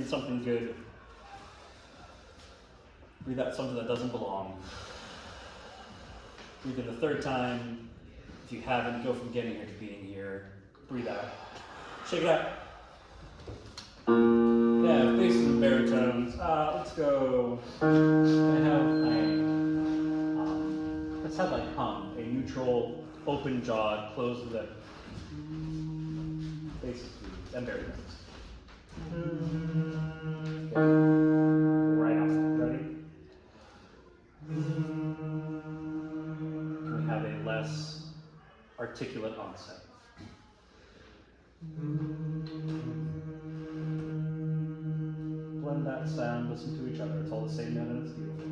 in something good. Breathe out something that doesn't belong. Breathe in the third time. If you haven't, go from getting here to being here. Breathe out. Shake it out. Yeah, basses and baritones. Let's go. Let's have like hum, a neutral, open jawed, closed lip. Basses, please, and baritones. Okay. Right off. Ready? Can we have a less articulate onset? Blend that sound, listen to each other. It's all the same note and it's beautiful.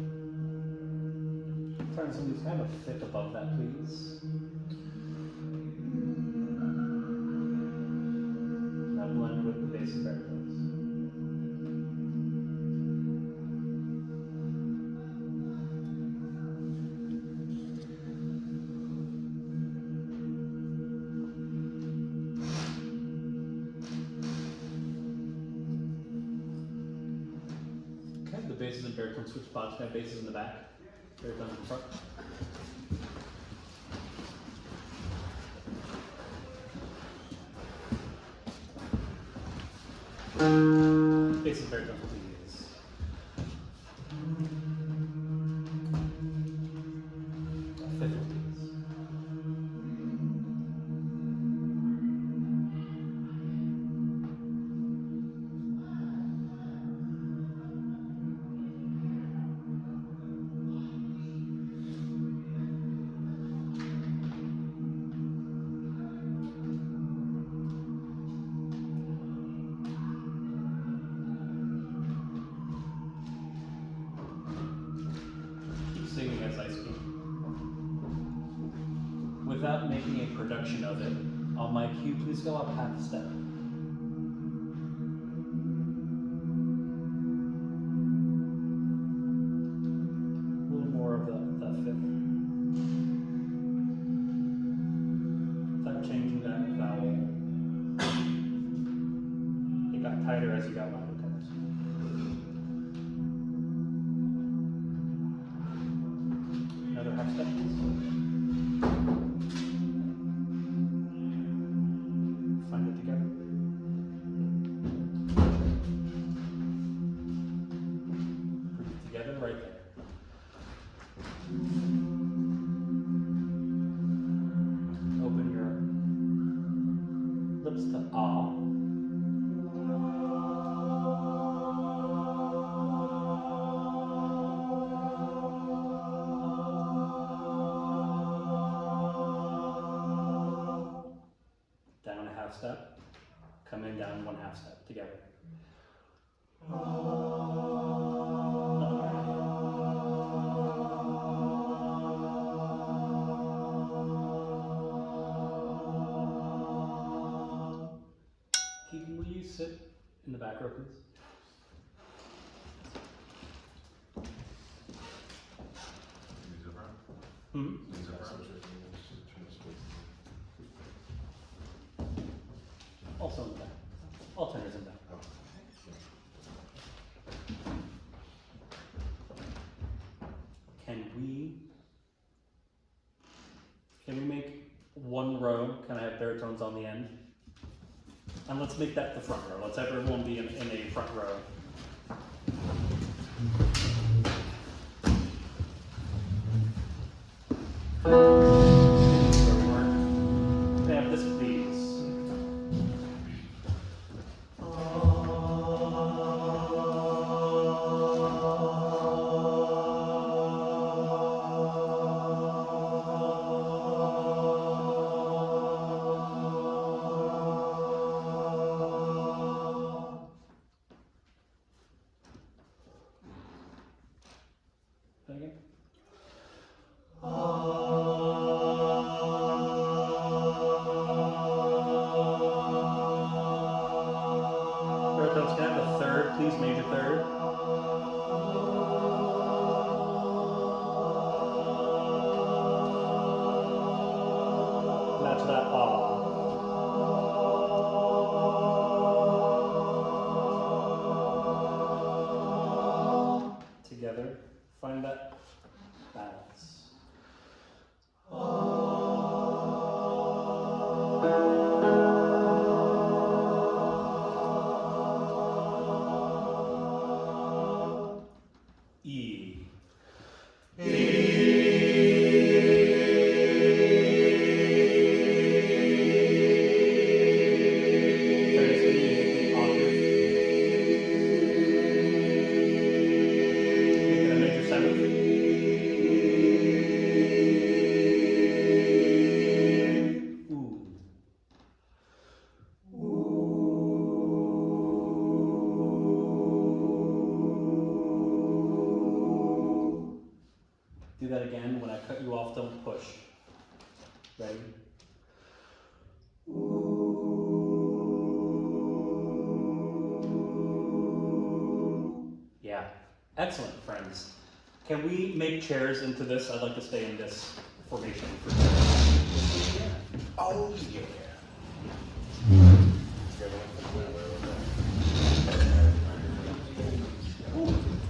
Turn some music. Have a fifth above that, please. Now blend with the bass and baritones. The basses and baritones switch spots. We have basses in the back, baritones in the front. Basses and baritones, please. A fifth, please. Singing as I speak. Without making a production of it, on my cue, please go up half a step. A little more of the fifth. Without changing that vowel. It got tighter as you got louder. Another half step, please. Find it together. Breathe together right there. Open your lips to ah. Down a half step, come in down one half step together. Keaton, will you sit in the back row, please? Hmm? Also in the back. Alternators in the back. Can we make one row? Can I have baritones on the end? And let's make that the front row. Let's have everyone be in a front row. Can I have this, please? Again. Baritones, can I have the third, please? Major third. Match that ah. together. Find that balance. E. Do that again. When I cut you off, don't push. Ready? Yeah. Excellent, friends. Can we make chairs into this? I'd like to stay in this formation for chairs. Oh, yeah.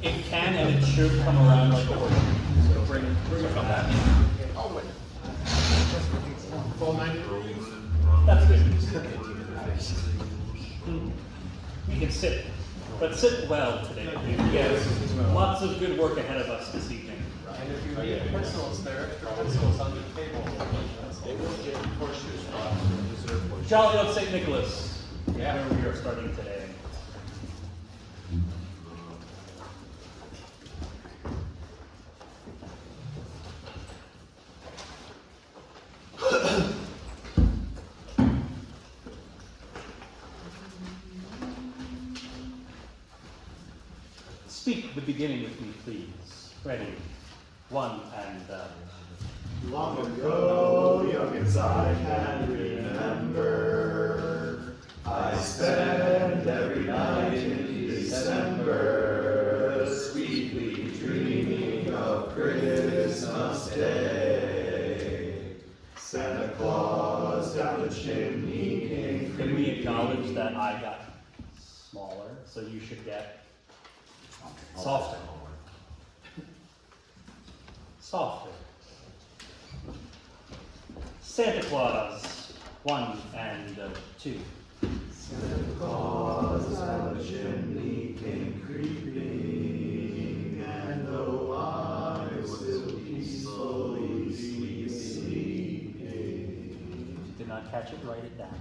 It can and it should come around like a horse. So bring it back. Oh, wait. Full 90 degrees? That's good. We can sit, but sit well today. Yes, lots of good work ahead of us this evening. And if you need pencils, there are extra pencils on the table. They will get horseshoes. Jolly old St. Nicholas, Yeah. where we are starting today. Speak the beginning with me, please. Ready? One and Long ago, young as I can remember, I spent every night in December, sweetly dreaming of Christmas Day. Santa Claus down the chimney came can we acknowledge that I got smaller, so you should get softer. Softer. Santa Claus, 1 and 2. Santa Claus down the chimney came creeping, and though I was still peacefully sleeping. Did not catch it, write it down.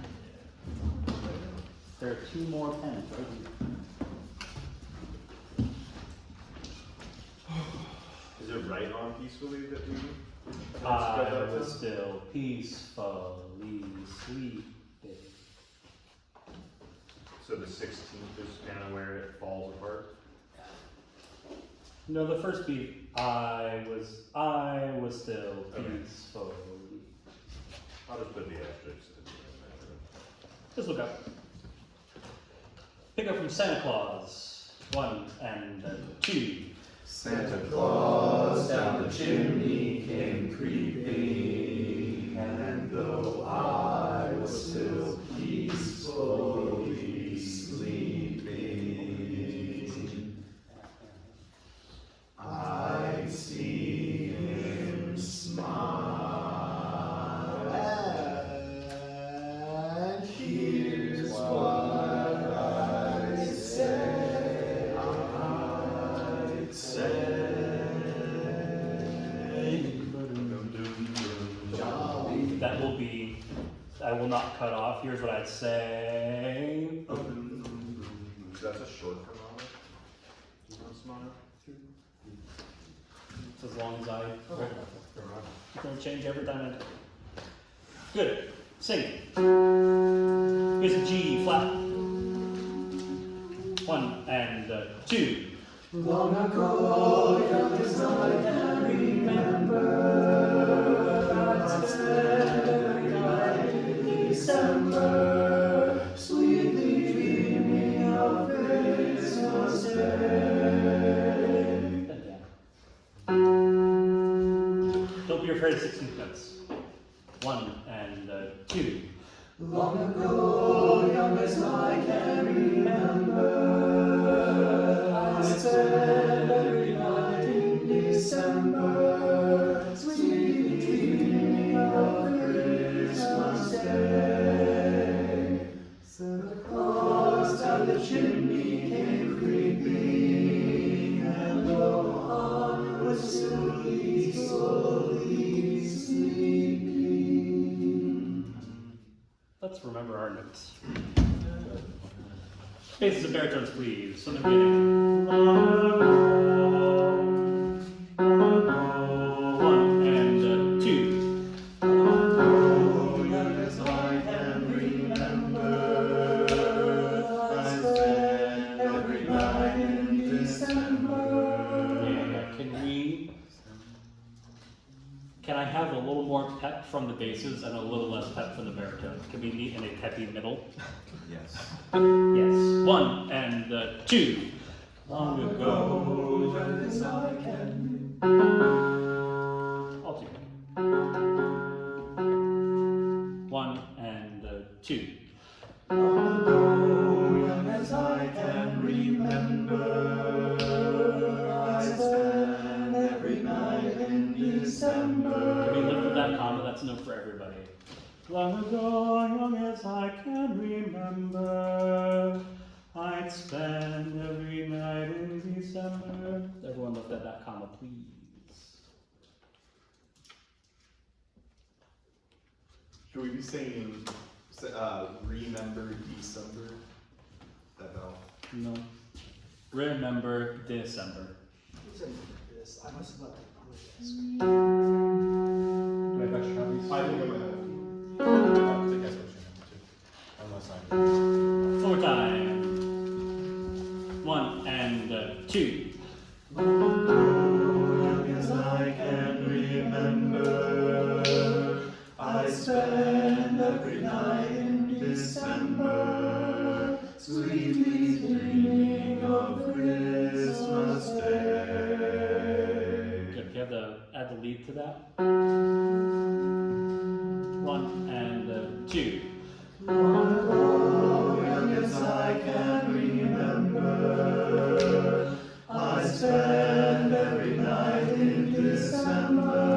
There are 2 more pens right here. Is it right on peacefully that we? I was still peacefully sleeping. So the 16th is kind of where it falls apart? No, the first beat, I was still Okay. peacefully. I'll just put the asterisks in Just look up. Pick up from Santa Claus, 1 and 2. Santa Claus down the chimney came creeping, and though I was still peacefully sleeping, I see him smile, and here's what I say. I'd say. That will be, I will not cut off. Here's what I'd say. That's a short for knowledge? You want to smile? It's as long as I. It's going to change every time I do. Good. Sing. Here's a G flat. 1 and 2. Long ago, young as I can remember, I spent every night in December, sweetly dreaming of Christmas Day. Don't be afraid of 16th notes. 1 and 2. Long ago, young as I can remember, I spent every night Spaces of baritones, please. From the beginning. One and two. Oh, young as I can remember, I spent every night in December. Yeah, can I have a little more pep from the basses and a little less pep from the baritones? Can we meet in a peppy middle? Yes. Yes. One and two. Long ago, young as I can. I'll do. One and two. Oh, young as I can remember, I spent every night in December. Can we lift with that comma? That's a note for everybody. Long ago, young as I can remember, I'd spend every night in December. Everyone lift at that comma, please. Should we be saying, remember December? That bell. No. Remember December. This, I must have not Do I have extra copies? I think I'm gonna. I think that's what you meant too. Unless I'm. Four time. One and two. Oh, young as I can remember, I spend every night in December, sweetly dreaming of Christmas Day. Good. You have to add the lead to that. One and two. Oh, young as I can remember, I spend every night in December,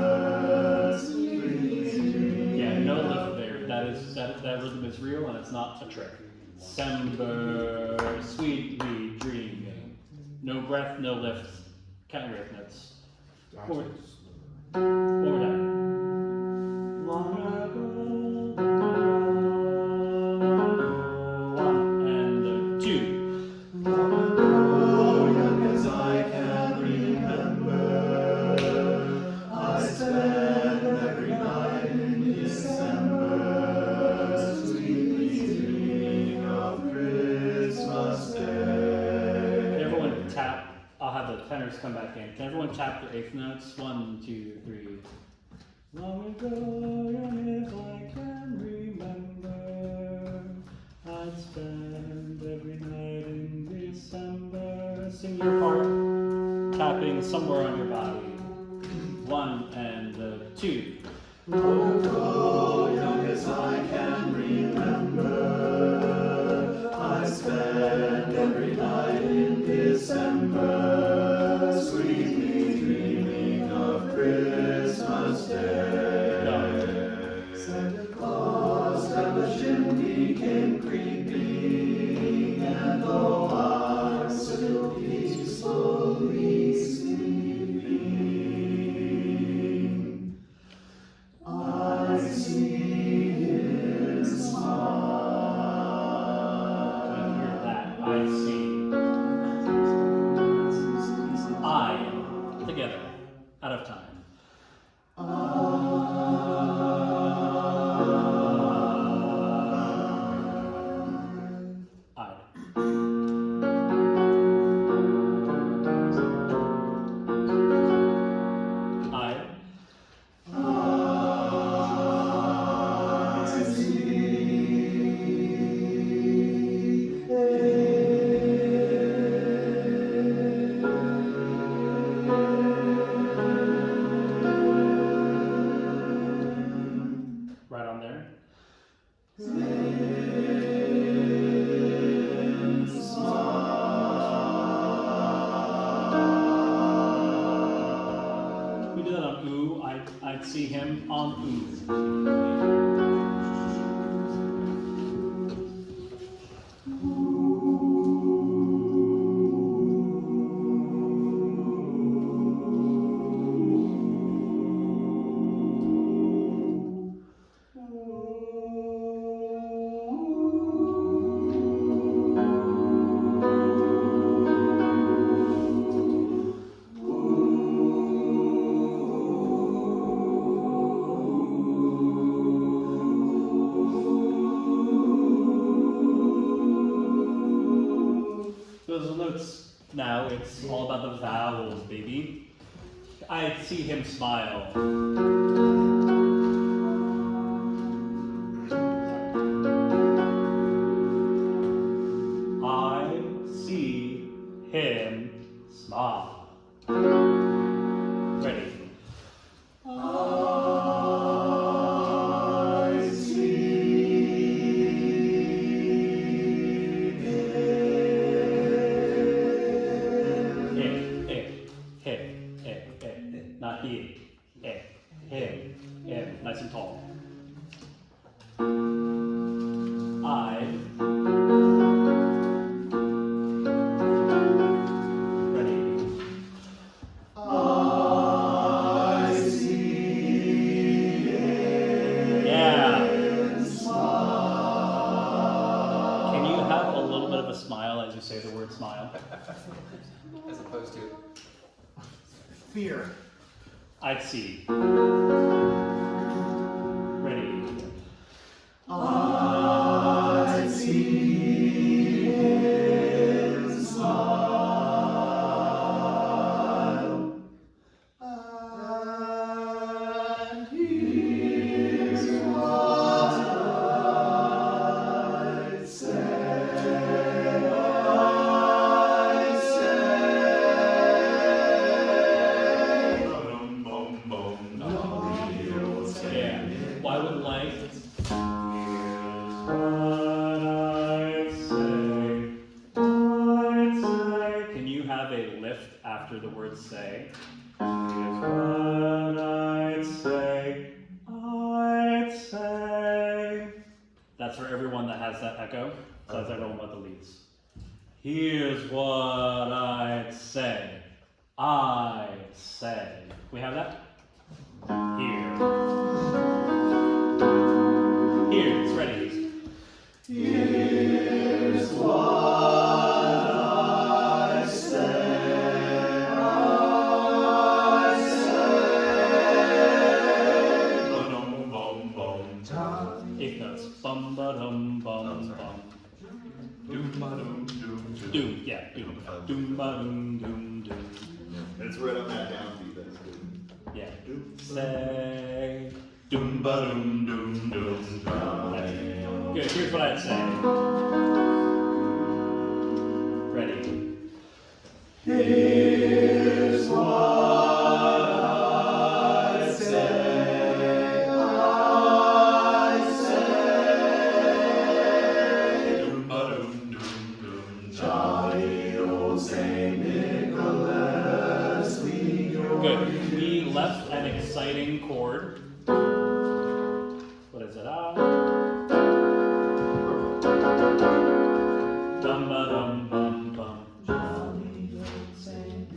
sweetly dreaming. Yeah, no lift there. That rhythm is real and it's not a trick. December, sweetly dreaming. No breath, no lift. Count your eighth notes. Four. One more time. Long ago. One and two. Oh, young as I can remember, I spend every night in December, sweetly dreaming of Christmas Day. Everyone tap. I'll have the tenors come back in. Can everyone tap their eighth notes? 1, 2, 3. Long ago, young as I can remember, I'd spend every night in December. Sing your part, tapping somewhere on your body. 1 and 2. Oh, young as I can remember, I spend every night in December, sweetly dreaming of Christmas Day. Santa Claus down the chimney came creeping, and though I was still peacefully sleeping, I see him smile. Can you hear that? I see. I together, out of time. I. Right on there. We did that on ooh. I'd see him on ooh. it's all about the vowels, baby. I see him smile. I see him smile. Ready? I see Not he. Him. Nice and tall. Ready? I see Yeah. him smile. Can you have a little bit of a smile as you say the word smile? As opposed to Fear. I'd see. Ready? I see him smile, and here's what I say. Yeah. Why would life? Can you have a lift after the word say? Here's what I'd say. That's for everyone that has that echo. So that's everyone but the leads. Here's what I'd say. We have that? Here, it's ready. Here's what I say. Eighth notes. Bum ba dum bum bum. Doom, yeah, doom. Doom ba doom doom doom. It's right on that downbeat, that's good. Yeah. Say. Doom ba doom doom doom. Good, here's what I'd say. Ready? Here's what I say. Jolly old Saint Nicholas, lead your Good. We left an exciting chord. What is it? Dum ba dum bum bum.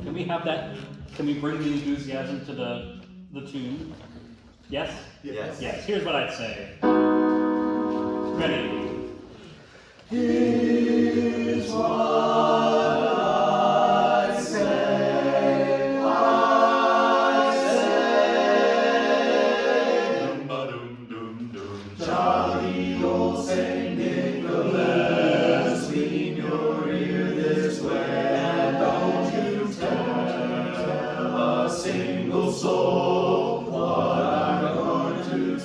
Can we have that? Can we bring the enthusiasm to the tune? Yes? Yes. Yes. Here's what I'd say. Ready? Here's what I say. Jolly old Saint Nicholas, lean your ear this way, and don't you tell a single soul what I'm going to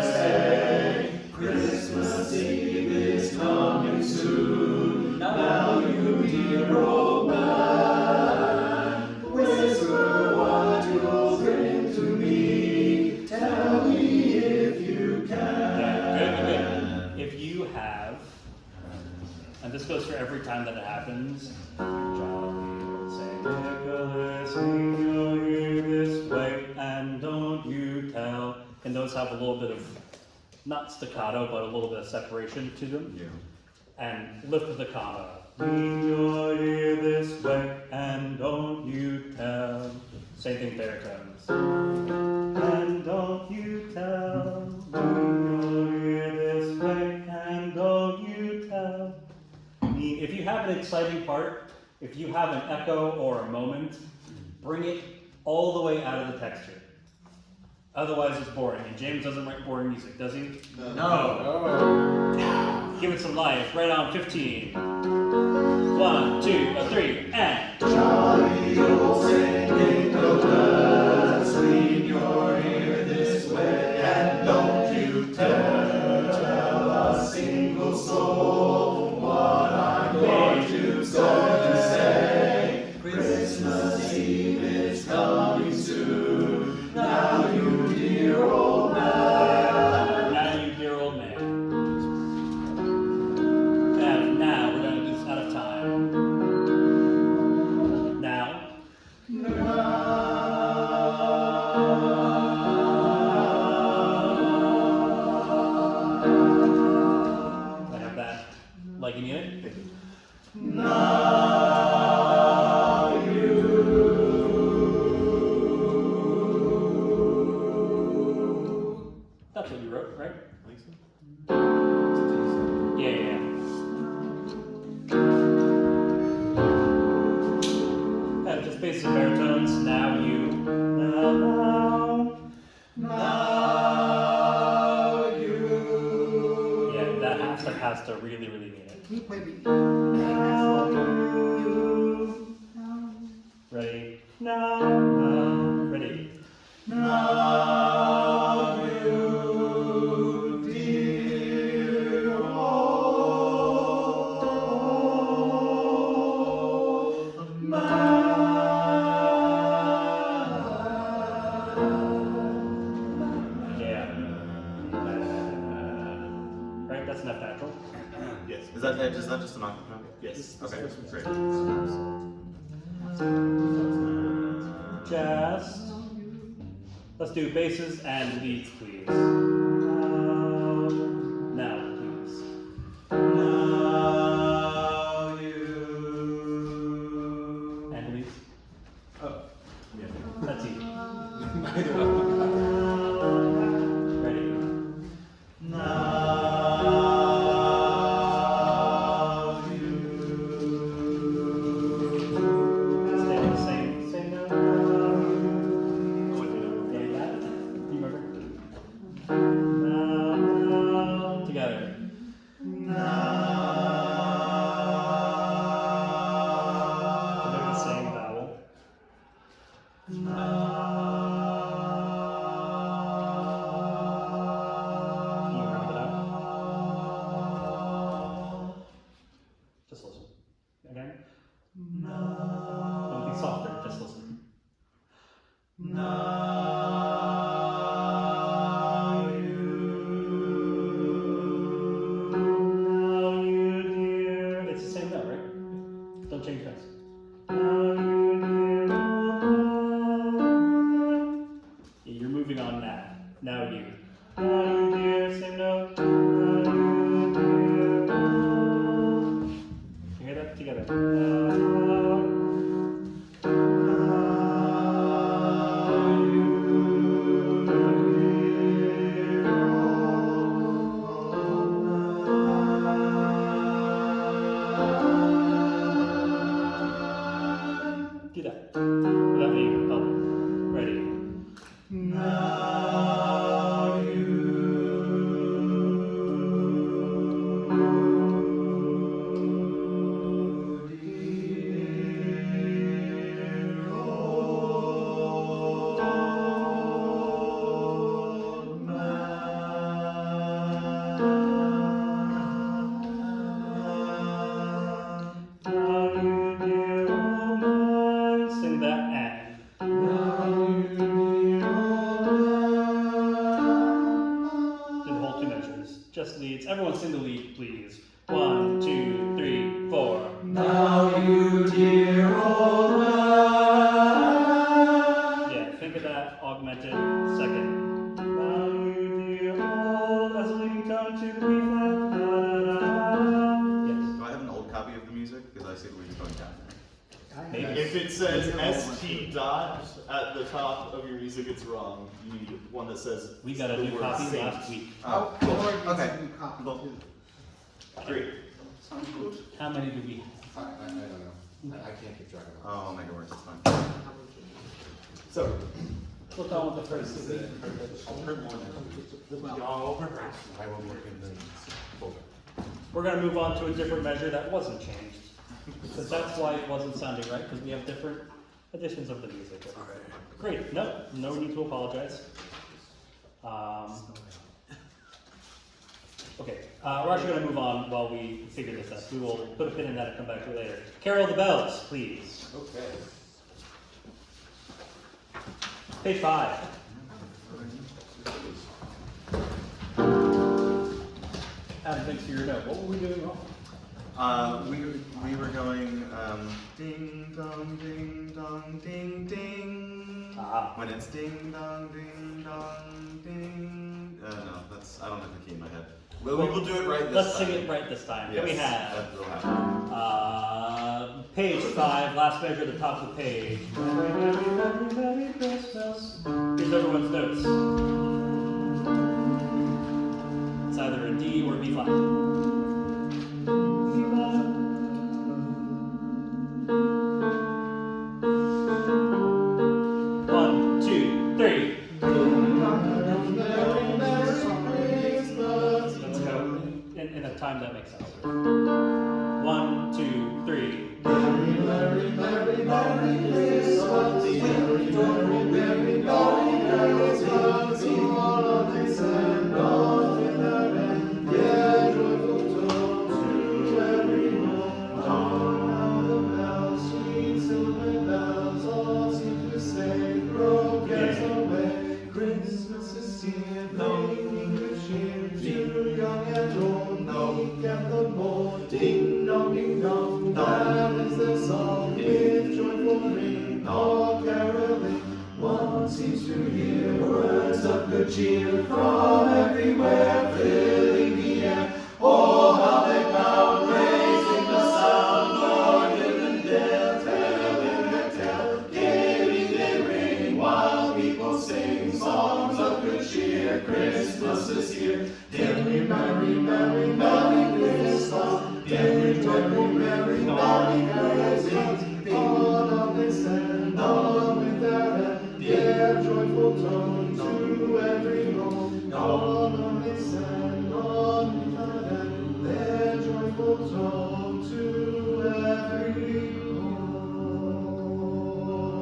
say. Christmas Eve is coming soon. Now you dear old man, whisper what you'll bring to me. Tell me if you can. Good. If you have, and this goes for every time that it happens, Jolly old Saint Nicholas, lean your ear this way, and don't you tell. And those have a little bit of, not staccato, but a little bit of separation to them. Yeah. And lift the comma. Lean your ear this way, and don't you tell. Same thing, baritones. And don't you tell. Lean your ear this way, and don't you tell. If you have an exciting part, if you have an echo or a moment, bring it all the way out of the texture. Otherwise it's boring, and James doesn't write boring music, does he? no. Give it some life, right on 15. 1, 2, 3, and... jolly old Saint Nicholas, lean your ear this way, and don't you tell a single soul what I'm going to say. Christmas Eve is coming soon. Now you dear old man. Now you dear old man. And now we're gonna do this out of time. Now. I have that. Like you need it? That's what you wrote, right? I think so. Yeah. Yeah, just basic baritones. Now you. Now you. Yeah, that half step has to really mean it. Can you play the as Ready? Now. Ready? Now you dear old man. Yeah. Right, that's enough natural. Yes. Is that just an octave note? Yes. Okay, great. Just. Let's do basses and leads, please. Now, please. Now you. And leads. Oh. Yeah. That's easy. Either way. Ready? Now you. Stay on the same note. What do you know? Yeah, you got it? You remember? Now, together. So they're the same vowel. Can you round it out? Just listen. Again? Don't be softer, just listen. Now you. Now you dear. It's the same note, right? Don't change this. Now you dear old man. Yeah, you're moving on now. Now you. Now you dear, same note. Now you dear old. You hear that together? Do that. Without me. Oh. Ready. Now you. Dear old man. Now you dear old man. Sing that and. Now you dear old Do the whole two measures. Just leads. Everyone sing the lead, please. 1, 2, 3, 4. Now you dear old man. Yeah, think of that augmented second. Now you dear old as a leading tone to the B flat. Da, da, da, da. Yes. Do I have an old copy of the music? Because I see where you're going down there. Maybe. If it says ST dot at the top of your music, it's wrong. You need one that says. We got a the new word copy saint. last week. Oh, cool. Okay. Cool. Great. How many do we have? I don't know. I can't keep track of it. Oh, I'll make it work. It's fine. So, Look on with the first. Y'all rehearse. I will look in the folder. We're going to move on to a different measure that wasn't changed. So that's why it wasn't sounding right, because we have different editions of the music. Great, no need to apologize. Okay, we're actually going to move on while we figure this out. We will put a pin in that and come back to it later. Carol the Bells, please. Okay. Page 5. Adam, thanks for your note. What were we doing wrong? We were going ding dong ding ding. Ah. When it's ding dong ding. No, I don't have the key in my head. But we will do it right this Let's time. sing it right this time. Yes, Can we have that will happen. page 5, last measure at the top of the page. Merry, merry, merry, merry Christmas. Here's everyone's notes. It's either a D or a B flat. One, two, three. Let's go in a time that makes sense. 1, 2, 3. Christmas is here, bringing good cheer to young and old, meek and the bold. Ding dong, that is the song with joyful ring, all caroling. One seems to hear words of good cheer from everywhere, filling the air. Oh, how they bow, raising the sound, Lord, hill and dale, telling their tale. Gaily they ring while people sing songs of good cheer. Christmas is here. Merry, merry, merry, merry Christmas. Merry, merry, merry, merry Christmas. All of this and all with their end, their joyful tone to every home. All of this and all with their end, their joyful tone to every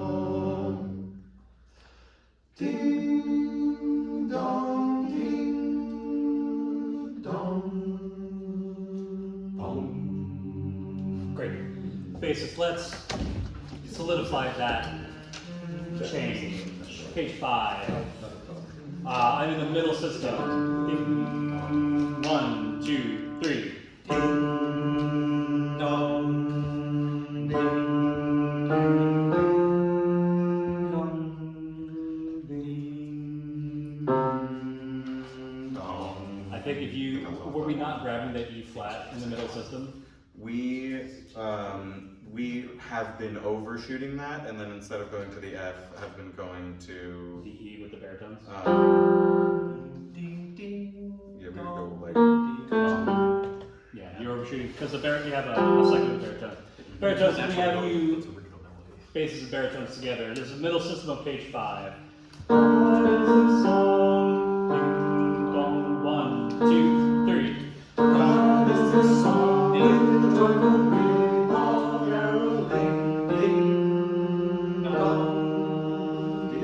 home. Ding dong, ding dong, bong. Great. Basis, let's solidify that change. Page 5. I'm in the middle system. 1, 2, 3. Ding dong, ding dong, ding dong. I think if you, were we not grabbing the E flat in the middle system? We have been overshooting that, and then instead of going to the F, have been going to The E with the baritones? Ding ding. yeah, we would go like Yeah, you're overshooting, because the baritone, you have a second baritone. Baritones, we have you, basses and baritones together. There's a middle system on page 5. What is the song? Ding dong, 1, 2, 3. God is the song in the joyful ring, all caroling. Ding dong, ding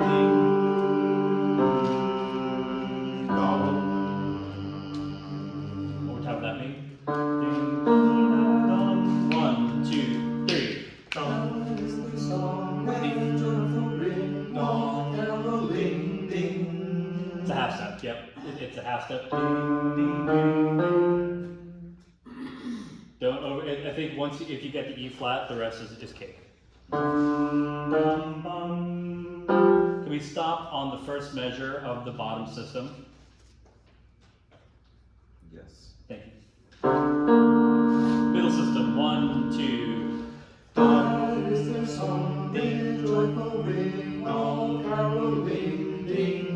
dong. What would that mean? Ding dong, 1, 2, 3. God is the song in the joyful ring, all caroling. Ding. It's a half step, yep. It's a half step. Don't over, I think once, if you get the E flat, the rest is cake. Can we stop on the first measure of the bottom system? yes. Thank you. Middle system, 1, 2. God is the song in the joyful ring, all caroling. Ding.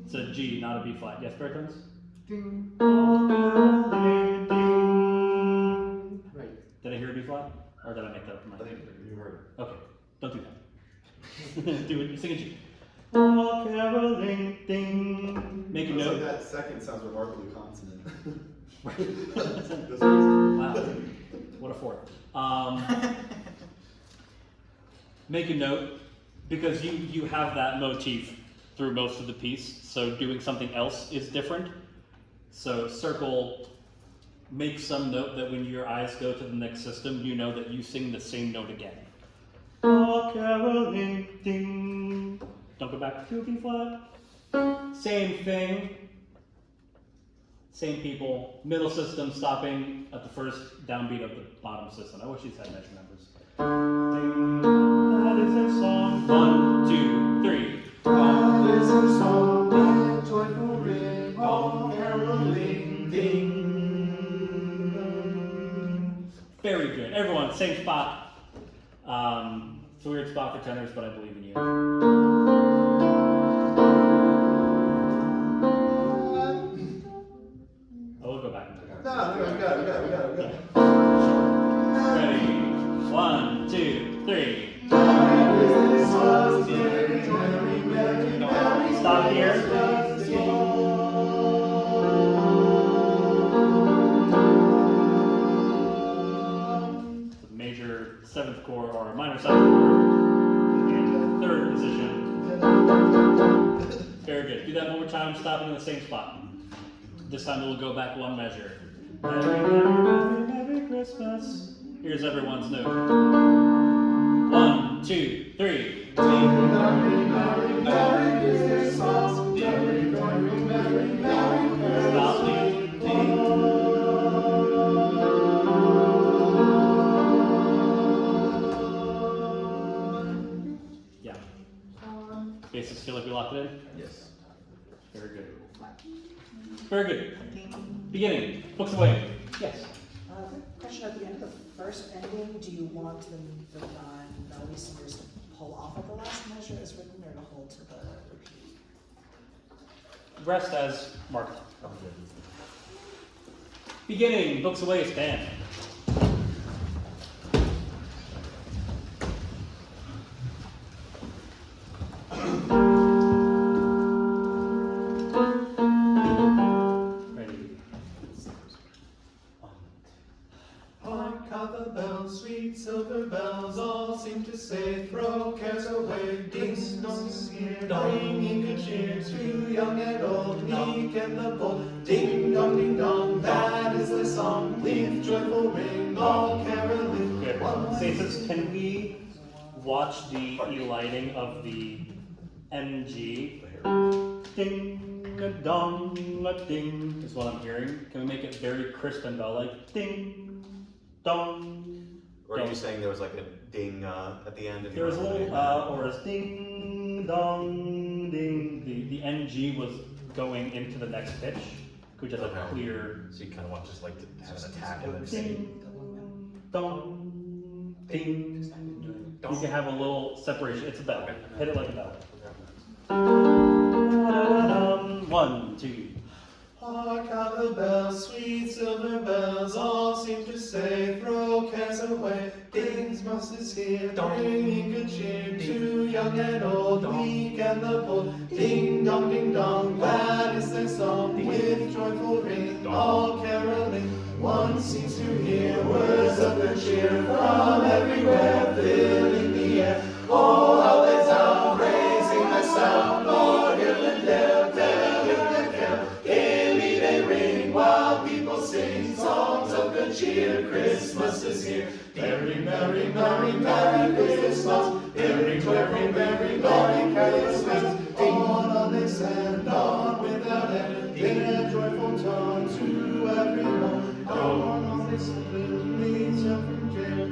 It's a G, not a B flat. Yes, baritones? Ding. All caroling. Ding. Right. Did I hear a B flat? Or did I make that up in my I think head? you heard it. Okay, don't do that. Do it, sing a G. all caroling, ding. Make a It's like note. that second sounds remarkably consonant. Wow, what a fourth. Make a note, because you have that motif through most of the piece, so doing something else is different. So circle, make some note that when your eyes go to the next system, you know that you sing the same note again. Oh, caroling, ding. Don't go back to B flat. Same thing. Same people. Middle system stopping at the first downbeat of the bottom system. I wish these had measure numbers. Ding. That is a song. 1, 2, 3. That is a song, with joyful ring, all caroling, ding. Very good. Everyone, same spot. It's a weird spot for tenors, but I believe in you. I will go back and check. No, we got it. Ready? 1, 2, 3. Stop here. The major seventh chord or minor seventh chord in third position. Very good. Do that one more time, stopping in the same spot. This time we'll go back one measure. Merry, merry, merry, merry Christmas. Here's everyone's note. 1, 2, 3. Stop. Yeah. Basis feel like we locked it in? Yes. Very good. Very good. Beginning. Books away. Yes. Quick question at the end of the first ending, do you want the non-melody singers to pull off at the last measure as written or to hold to the repeat? Rest as marked. Beginning. Books away. Stand. Ready. Hark how the bells, sweet silver bells, all seem to say, throw cares away. Ding dong here, bringing good cheer to young and old, meek and the bold. Ding dong, that is the song, with joyful ring, all caroling. Good. Basis, can we watch the eliding of the MG? Ding, a dong, a ding is what I'm hearing. Can we make it very crisp and bell-like? Ding, dong. Or are you dong. saying there was like a ding at the end? There was a little or a ding, dong, ding. The NG was going into the next pitch. Could we just have a clear So you kind of want just like to have an attack and then sing. ding, dong, ding. You can have a little separation. It's a bell. Hit it like a bell. 1, 2. Hark how the bells, sweet silver bells, all seem to say, throw cares away. Christmas is here, bringing good cheer to young and old, meek and the bold. Ding dong, that is their song, with joyful ring, all caroling. One seems to hear words of good cheer from everywhere, filling the air. Oh, how they sound, raising the sound, o'er hill and dale, telling the tale. Gaily they ring while people sing songs of good cheer. Christmas is here. Merry, merry, merry, merry Christmas. Merry, merry, merry, merry Christmas. On they send, on without end, in a joyful tone to everyone. On they send, leads up from jail.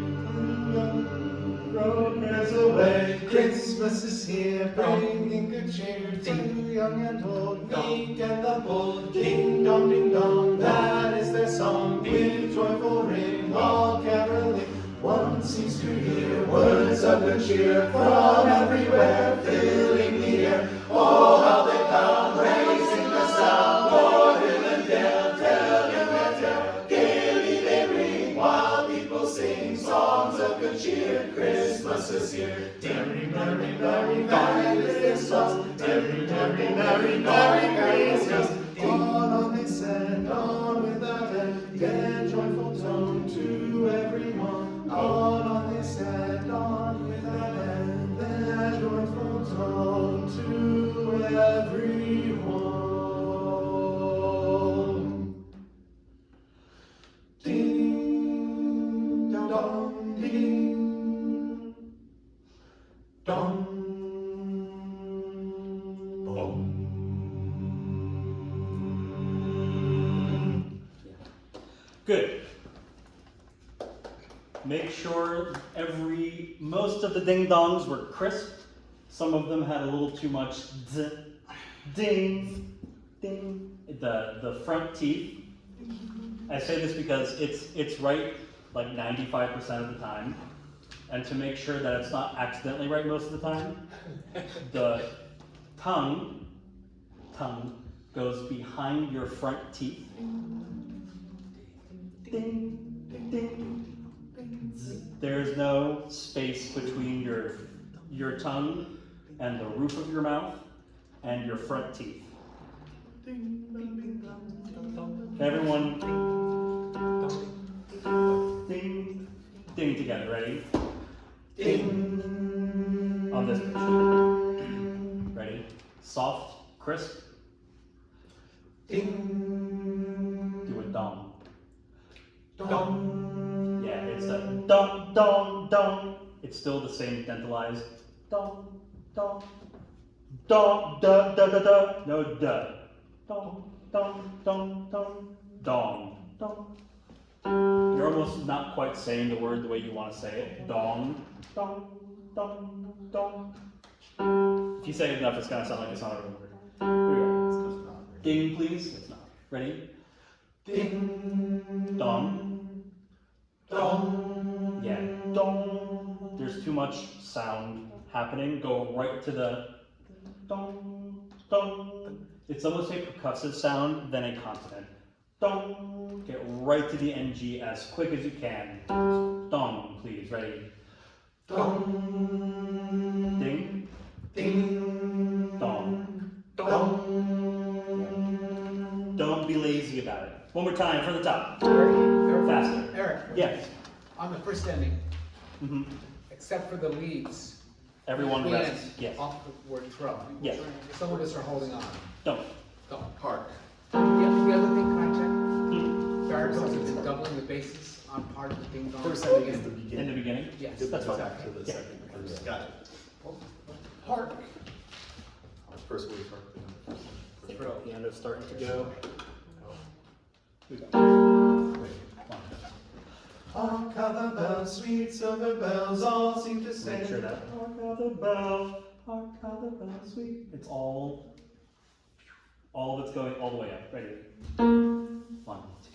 Throw cares away. Christmas is here, bringing good cheer to young and old, meek and the bold. Ding dong, that is their song, with joyful ring, all caroling. One seems to hear words of good cheer from everywhere, filling the air. Oh, how they pound, raising the sound, o'er hill and dale, telling their tale. Gaily they ring while people sing songs of good cheer. Christmas is here. Merry, merry, merry, merry Christmas. Merry, merry, merry, merry Christmas. On they said, on without end, their joyful tone to everyone. On they said, on without end, their joyful tone to everyone. Ding dong, ding dong, boom. Good. Make sure most of the ding dongs were crisp. Some of them had a little too much ding, ding. The front teeth. I say this because it's right like 95% of the time. And to make sure that it's not accidentally right most of the time, the tongue goes behind your front teeth. Ding, ding, ding. There's no space between your tongue and the roof of your mouth and your front teeth. Everyone, ding, ding together. Ready? Ding. On this pitch. Ready? Soft, crisp. Ding. Do a dong. Dong. Yeah, it's a dong, dong, dong. It's still the same dentalized dong, dong, dong, da, da, da, da. No da. Dong, dong, dong, dong, dong, dong. You're almost not quite saying the word the way you want to say it. Dong, dong, dong, dong. If you say it enough, it's gonna sound like it's not a real word. Here we go. Ding, please. It's not. Ready? Ding. Dong. Dong. Yeah. Dong. There's too much sound happening. Go right to the dong, dong. It's almost a percussive sound than a consonant. Dong. Get right to the NG as quick as you can. Dong, please. Ready? Dong. Ding. Ding. Dong. Dong. Don't be lazy about it. One more time from the top. Eric, Faster. Eric, Yes. on the first ending, hmm except for the leads, Everyone the rests. end, Yes. off the word throw. Yes. Some of us are holding on. Don't. Don't. Hark. The other thing, can I check? Mhm. Baritones have been doubling the bases on part of the ding dong. First ending is the In the beginning. beginning? Yes. That's fine. Back to the Yeah. second verse. Got it. Hark. First word, hark. Throw. Piano's starting to go. Here we go. Hark how the bells, sweet silver bells, all seem to say. Make sure that hark how the bell, hark how the bell sweet. It's all of it's going all the way up. Ready? 1, 2.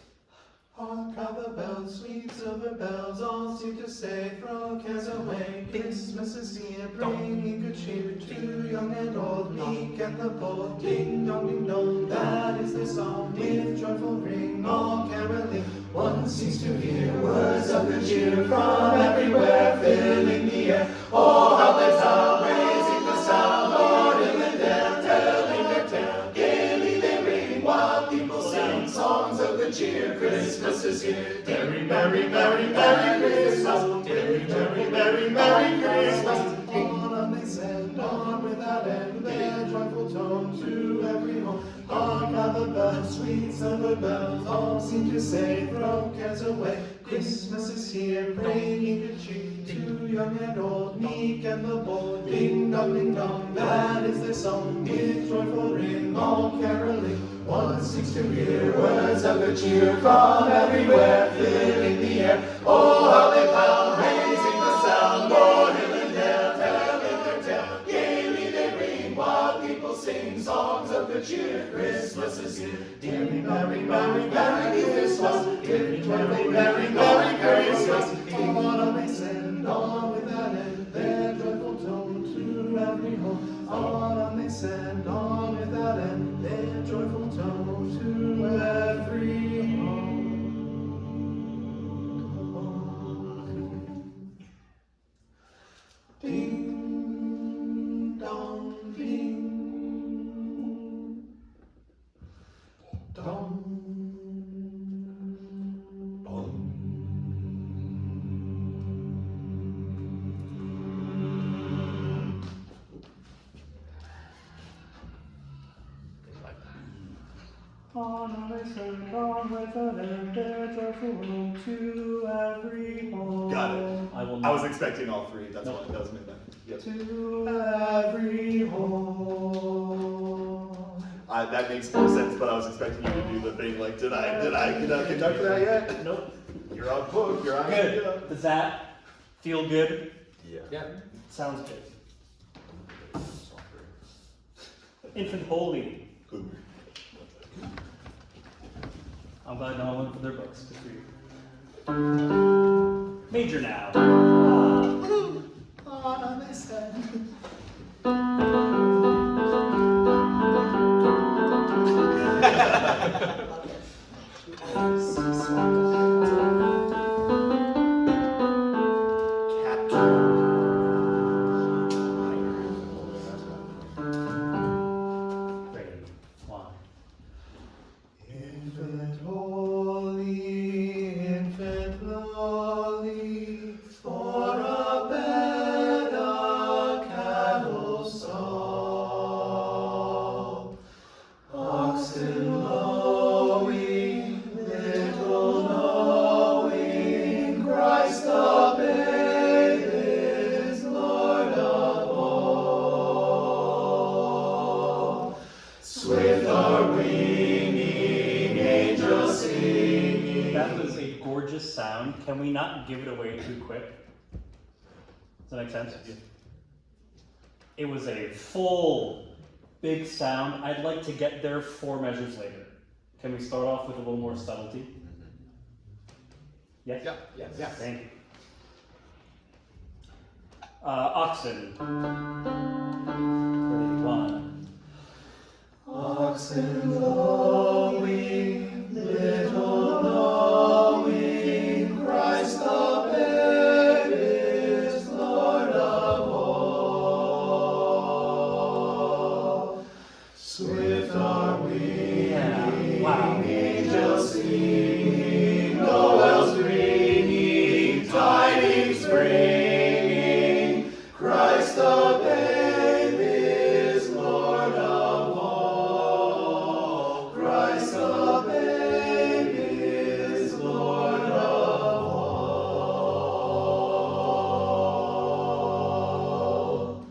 Hark how the bells, sweet silver bells, all seem to say, throw cares away. Christmas is here, bringing good cheer to young and old, meek and the bold. Ding dong, ding dong, that is the song, with joyful ring, all caroling. One seems to hear words of good cheer from everywhere, filling the air. Oh, how they sound, raising the sound, Lord in the air, telling their tale. Gaily they ring, while people sing songs of good cheer. Christmas is here. Merry, merry, merry, merry Christmas. Merry, merry, merry, merry Christmas. On they send, on without end, their joyful tone to every home. Hark how the bells, sweet silver bells, all seem to say, throw cares away. Christmas is here, bringing good cheer to young and old, meek and the bold. Ding dong, that is their song, with joyful ring, all caroling. One seems to hear words of good cheer from everywhere, filling the air. Oh, how they pound, raising the sound, Lord hill and dale, telling their tale. Gaily they ring, while people sing songs of good cheer. Christmas is here. Merry, merry, merry, merry Christmas. Merry, merry, merry, merry Christmas. On they send, on without end, their joyful tone to every home. On they send, on without end, their joyful tone to every home. and on without end, bear joyful home to every home. Got it. I will I not. was expecting all three. That's Nope. why that was midnight. Yep. To every home. That makes more sense, but I was expecting you to do the thing like, did I conduct that yet? Nope. You're on book. You're on. Good. Does that feel good? Yeah. Yeah. Sounds good. Infant Holy. Ooh. I'm glad no one went for their books. Good for you. Major now. Ah. Ready. One. Infant holy, infant lowly, for a bed a cattle stall. Oxen lowing, little knowing, Christ the babe is Lord of all. Swift are winging, angels singing. That was a gorgeous sound. Can we not give it away too quick? Does that make sense? It was a full, big sound. I'd like to get there 4 measures later. Can we start off with a little more subtlety? Yes? Yeah. Yeah. Thank you. Oxen. Ready, 1. Oxen lowing, little knowing, Christ the babe is Lord of all. Swift are winging, Yeah. Wow. angels singing, Noel's ringing, tidings bringing, Christ the babe is Lord of all. Christ the babe is Lord of all.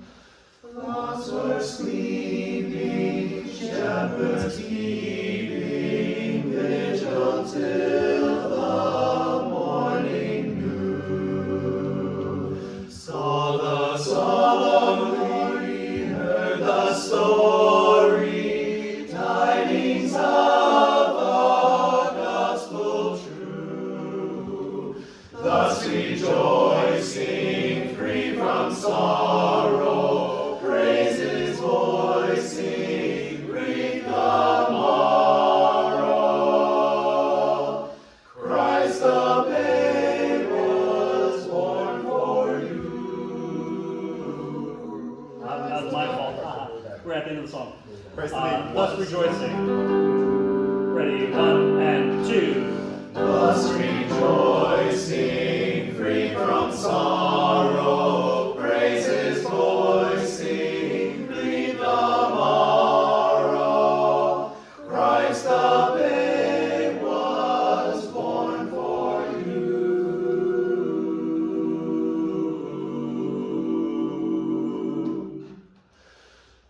Flocks were sleeping, shepherds keeping vigil till the morning dew. Saw the glory, heard the story, tidings of the gospel true. Thus rejoicing, free from sorrow, praises voicing, greet the morrow. Christ the babe was born for you. That was my fault. We're at the end of the song. Christ the babe Thus was. rejoicing. Ready, 1 and 2. Thus rejoicing, free from sorrow, praises voicing, greet the morrow. Christ the babe was born for you.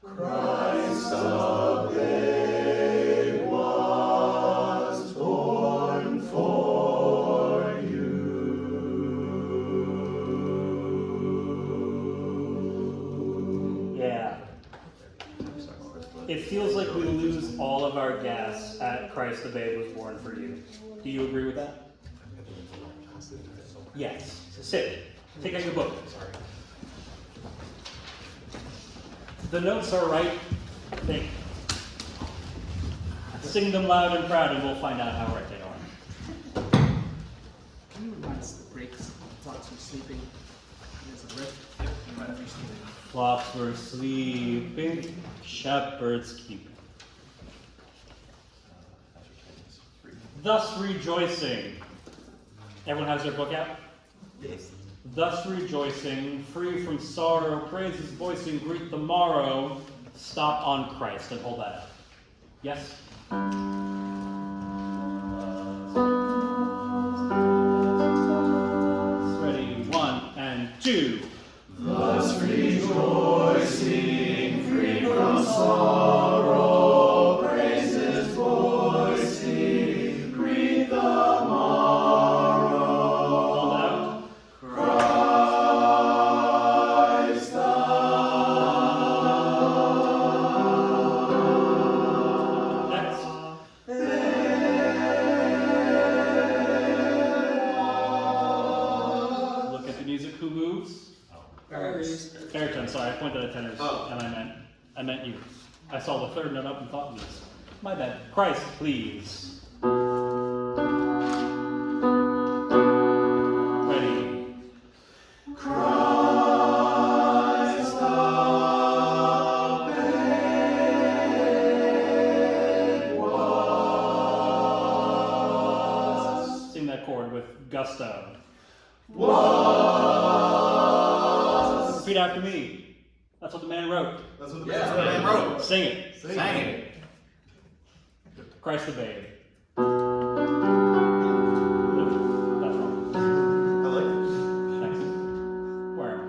Christ the babe was born for you. Yeah. It feels like we lose all of our gas at Christ the Babe was born for you. Do you agree with that? Yes. Sit. Take out your book. The notes are right. Think. Sing them loud and proud, and we'll find out how right they are. Can you remind us of the breaks? Flocks were sleeping. There's a riff. Right after sleeping. Flocks were sleeping, shepherds keeping. Thus rejoicing. Everyone has their book out? Yes. Thus rejoicing, free from sorrow, praises voicing, greet the morrow. Stop on Christ and hold that up. Yes? 2. Thus rejoicing, free from sorrow, praises voicing, greet the morrow. Hold out. Christ the Next. Look at the music. Who moves? Baritone, sorry, I pointed at tenors, and I meant you. I saw the third note up and thought these. My bad. Christ, please. Ready. Christ the babe was. Sing that chord with gusto. Repeat after me. That's what the man wrote. That's what the Yeah. man wrote. Sing it. Sang it. Christ the babe. Nope, that's wrong. I like it. Next. Where am I?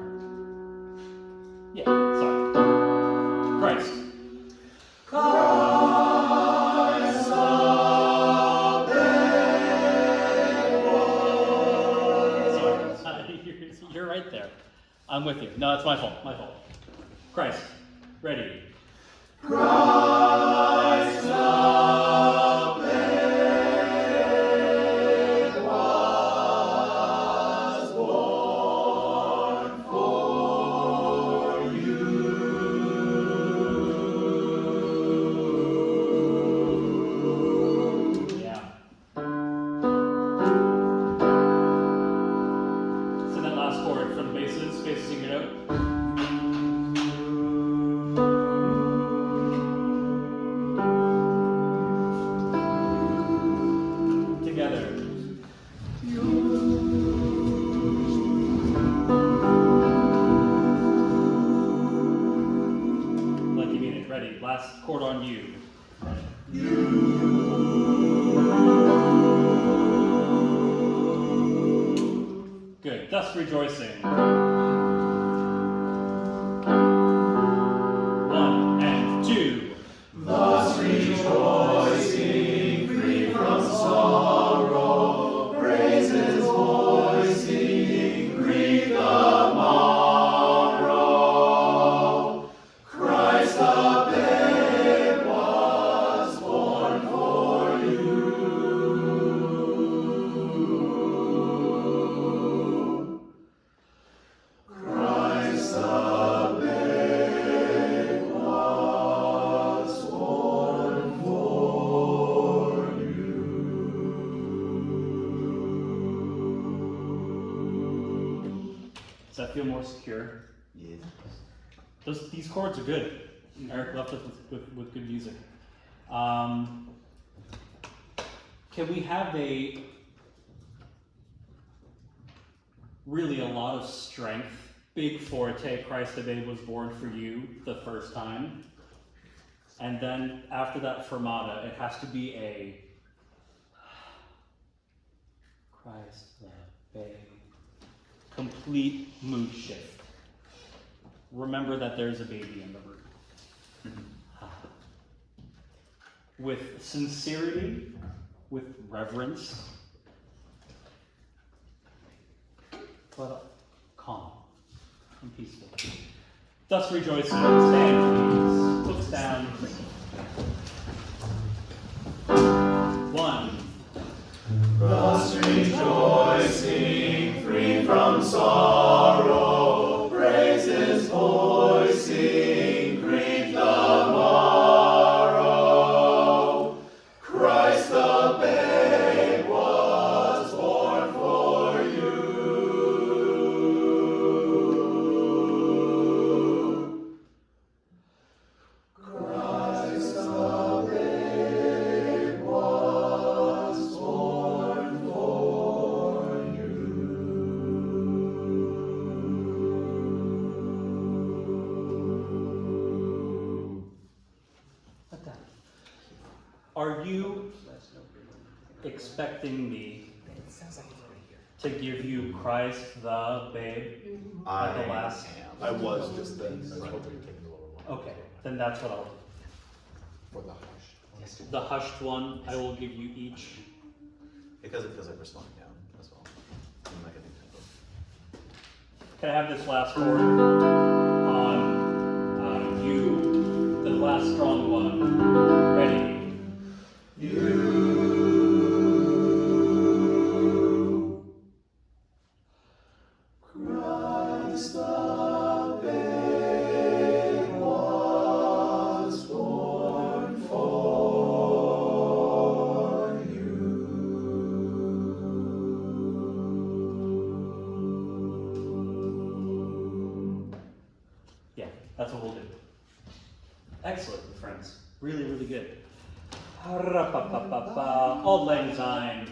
Yeah, sorry. Christ. Christ the Sorry, you're right there. I'm with you. No, it's my fault. My fault. Christ. Ready. Christ the babe was born for you. Yeah. Sing that last chord from the basses. Basses in your note. Together. Like you mean it. Ready. Last chord on you. Good. Thus rejoicing. 1 and 2. Thus rejoicing, free from sorrow, praises voicing, greet the morrow. Christ the babe was born for you. Christ the babe was born for you. Does that feel more secure? Yes. These chords are good. Eric left us with good music. Can we have really a lot of strength, big forte, Christ the babe was born for you the first time, and then after that fermata, it has to be a Christ the babe, complete mood shift. Remember that there's a baby in the room. With sincerity, with reverence, but calm and peaceful. Thus rejoicing, stand please, books down. 1. Thus rejoicing, free from sorrow, praises voicing, greet the morrow. Christ the babe was born for you. Christ the babe was born for you. Like that. Are you expecting me It sounds like he's already here. to give you Christ the Babe at the last? I was just then. Okay, then that's what I'll do. For the hush. The hushed one, I will give you each. Because it feels like we're slowing down as well. I'm not getting tempo. Can I have this last chord on you, the last strong one? Ready? Christ the babe was born for you. Yeah, that's what we'll do. Excellent, friends. Really, really good. Auld Lang Syne.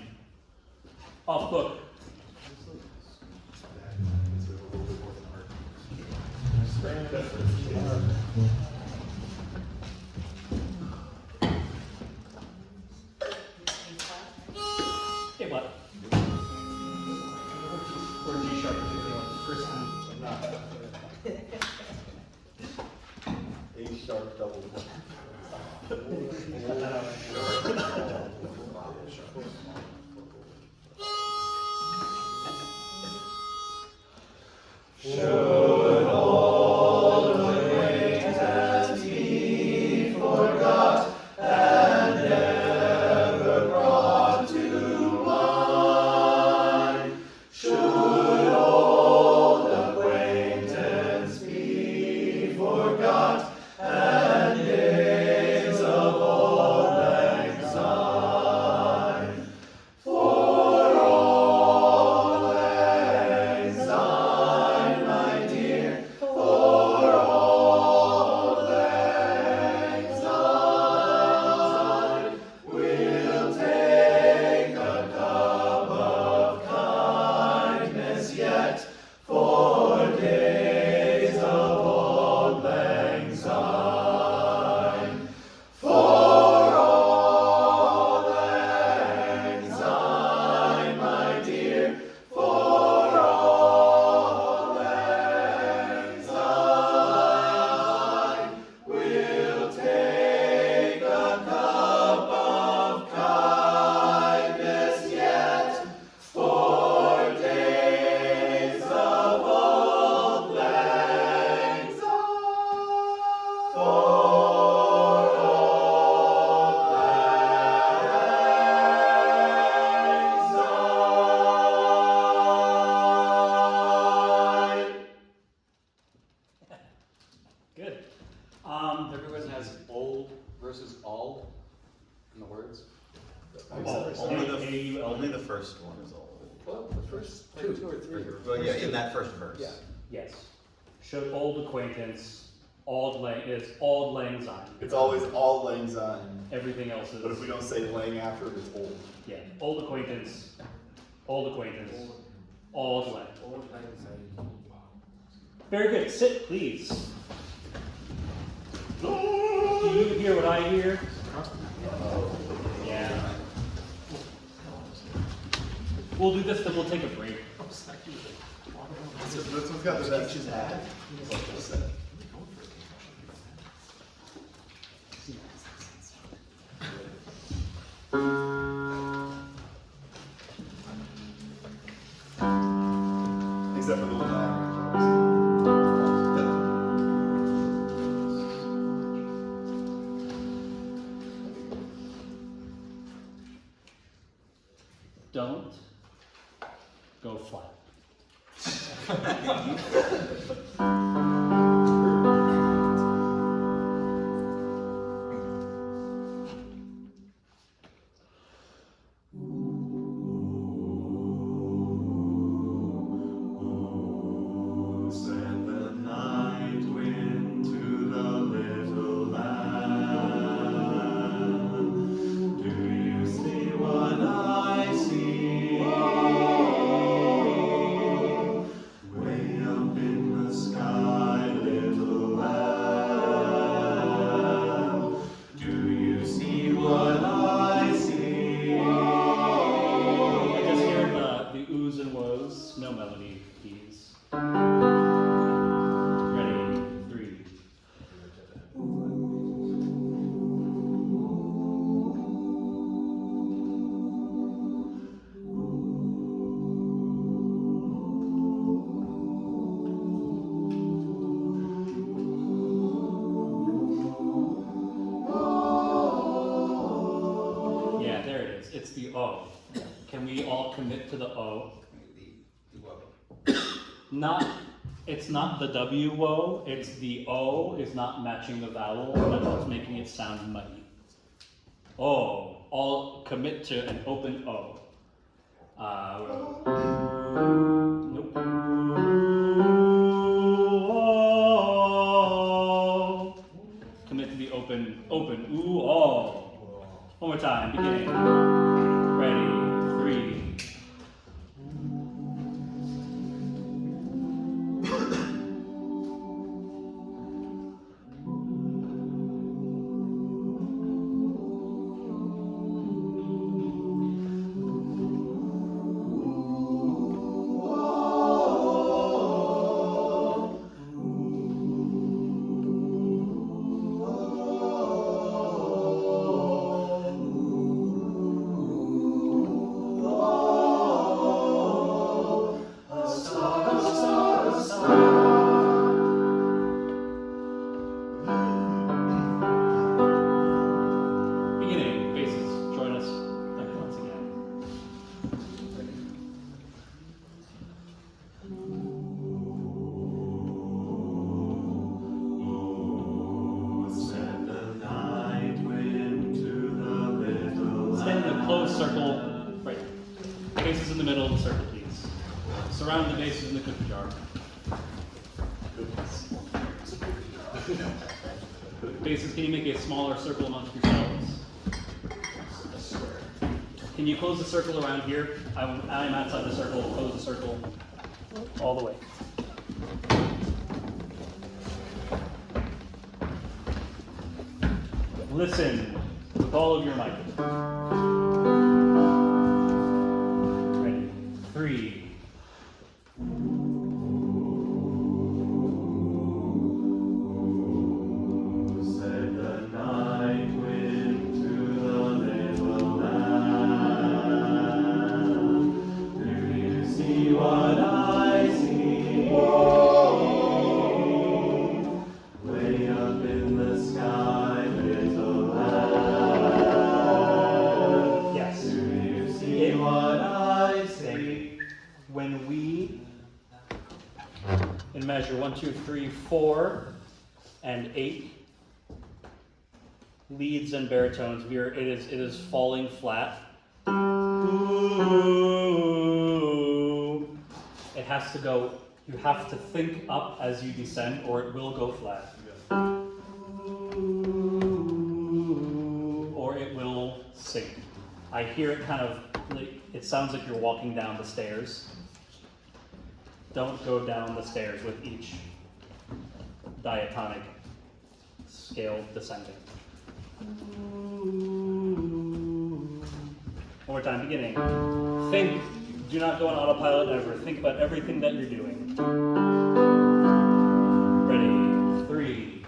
Off book. Hey, what? Or G sharp if you want. First time. A sharp double. Cut that out. Should all acquaintance be forgot and never brought to mind? Should old acquaintance be forgot and days of old lang syne? For old lang syne, my dear, for old lang syne, we'll take a cup of kindness yet for days of old lang syne. For old lang syne, my dear, for old lang syne, we'll take a cup of kindness yet for days of old lang syne. For old lang syne. Good. Everyone has old versus all in the words. Only the first one is all. Well, the first two or three. Well, yeah, in that first verse. Yeah. Yes. Should old acquaintance, Auld Lang Syne. It's always all lang syne. Everything else is. But if we don't say lang after it, it's old. Yeah, old acquaintance, Auld Lang. Very good. Sit, please. Do you hear what I hear? Yeah. We'll do this, then we'll take a break. This one's got the best. Except for the little Don't go flat. Send the night wind to the little land. Do you see what I see? Way up in the sky. no melody keys. Ready, 3. Yeah, there it is. It's the O. Can we all commit to the O? Not, it's not the W-O, it's the O is not matching the vowel, and that's what's making it sound muddy. O, all commit to an open O. Nope. O. Commit to be open, ooh, O. One more time, beginning. Ready, 3. Beginning, basses, join us once again. Send the night wind to the little Stand in a closed circle, right. Basses in the middle of the circle, please. Surround the basses in the cookie jar. Basses, can you make a smaller circle amongst yourselves? Can you close the circle around here? I'm outside the circle, close the circle all the way. Listen with all of your might. Ready, 3. Send the night wind to the little land. Do you see what I see? Way up in the sky, little land. Yes. Do you see what I see? When we, in measure 1, 2, 3, 4, and 8, leads and baritones, it is falling flat. Ooh. It has to go, you have to think up as you descend, or it will go flat. Ooh. Or it will sink. I hear it kind of, it sounds like you're walking down the stairs. Don't go down the stairs with each diatonic scale descending. One more time, beginning. Think, do not go on autopilot ever. Think about everything that you're doing. Ready, 3.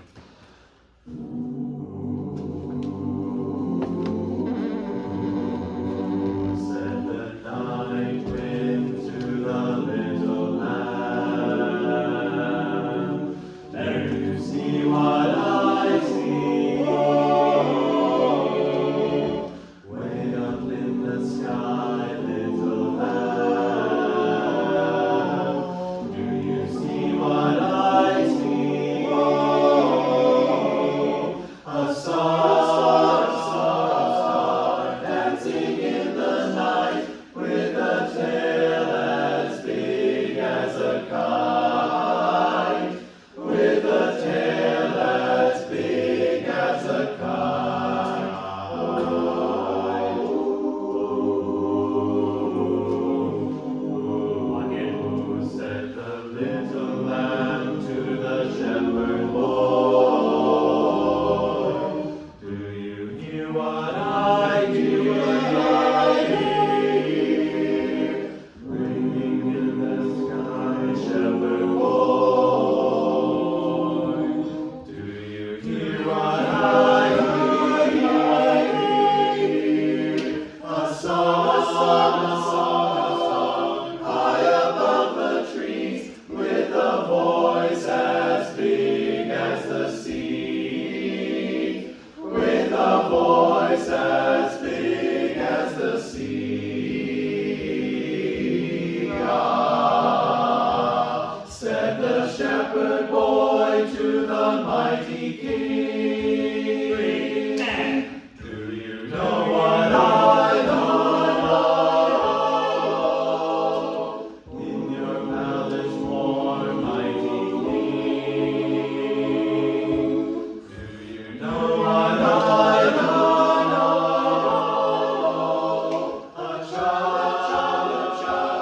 Send the night wind to the little land. There you see what I see. Way up in the sky, little land. Do you joy to the mighty King. Do you know what I know? In your palace warm, mighty King. Do you know what I know? A child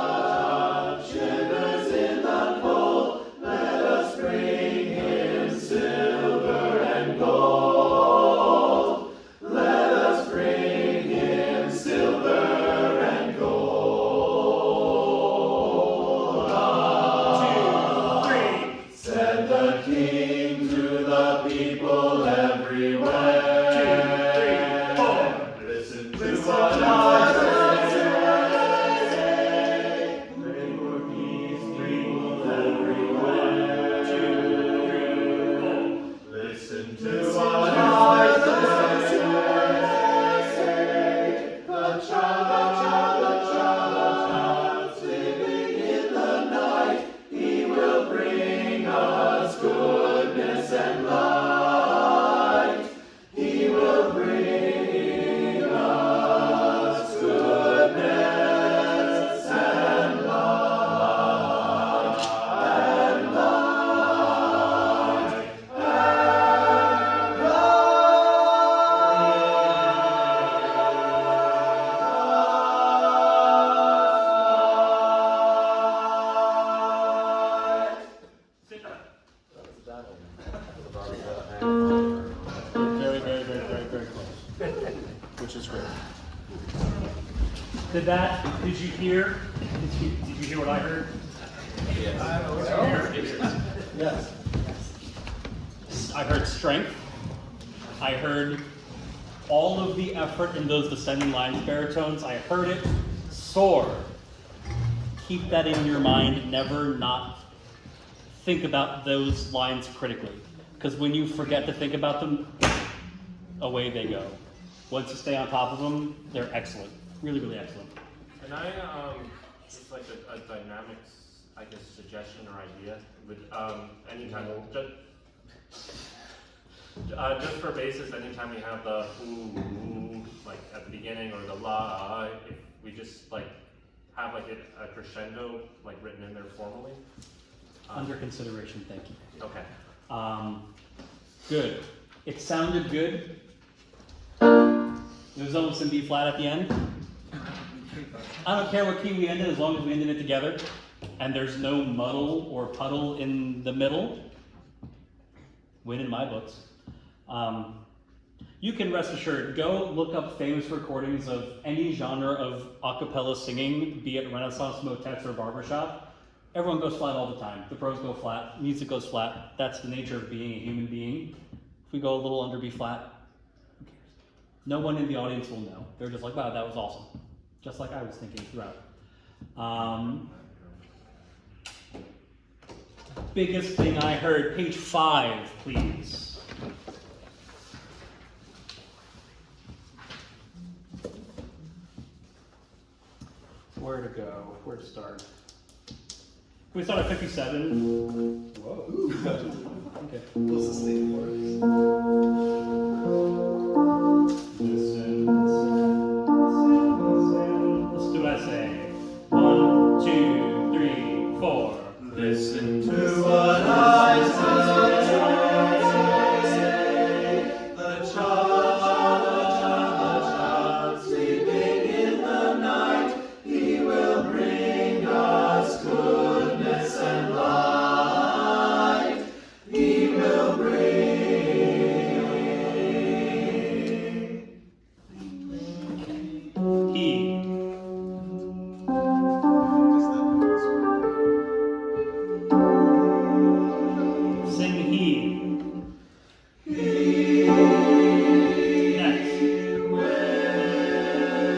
shivers in the cold. Let us bring him silver and gold. Let us bring him silver and gold. Said the King to the people everywhere. Listen to what I say. Pray for peace, people everywhere. Listen to what I say. The child, sleeping in the night, he will bring us goodness and light. He will bring us goodness and light, and light, and light. Very, very, very, very, very close. Which is great. Did you hear? Did you hear what I heard? Yes. I heard strength. I heard all of the effort in those descending lines, baritones. I heard it soar. Keep that in your mind. Never not think about those lines critically. Because when you forget to think about them, away they go. Once you stay on top of them, they're excellent. Really, really excellent. Can I, just like a dynamics, I guess, suggestion or idea? With, anytime, just for basis, anytime we have the ooh, like at the beginning, or the la, if we just like have like a crescendo like written in there formally. Under consideration, thank you. Okay. Good. It sounded good. It was almost in B flat at the end. I don't care what key we ended as long as we ended it together and there's no muddle or puddle in the middle. Win in my books. You can rest assured, go look up famous recordings of any genre of a cappella singing, be it Renaissance motets or barbershop. Everyone goes flat all the time. The pros go flat, music goes flat. That's the nature of being a human being. If we go a little under B flat, who cares? No one in the audience will know. They're just like, wow, that was awesome. Just like I was thinking throughout. Biggest thing I heard, page 5, please. Where to go? Where to start? Can we start at 57? Whoa. Okay. We'll sustain the words. Listen. Let's do what I say. 1, 2, 3, 4. Listen to what I say. The child, sleeping in the night, he will bring us goodness and light. He will bring. He. Sing he. Next.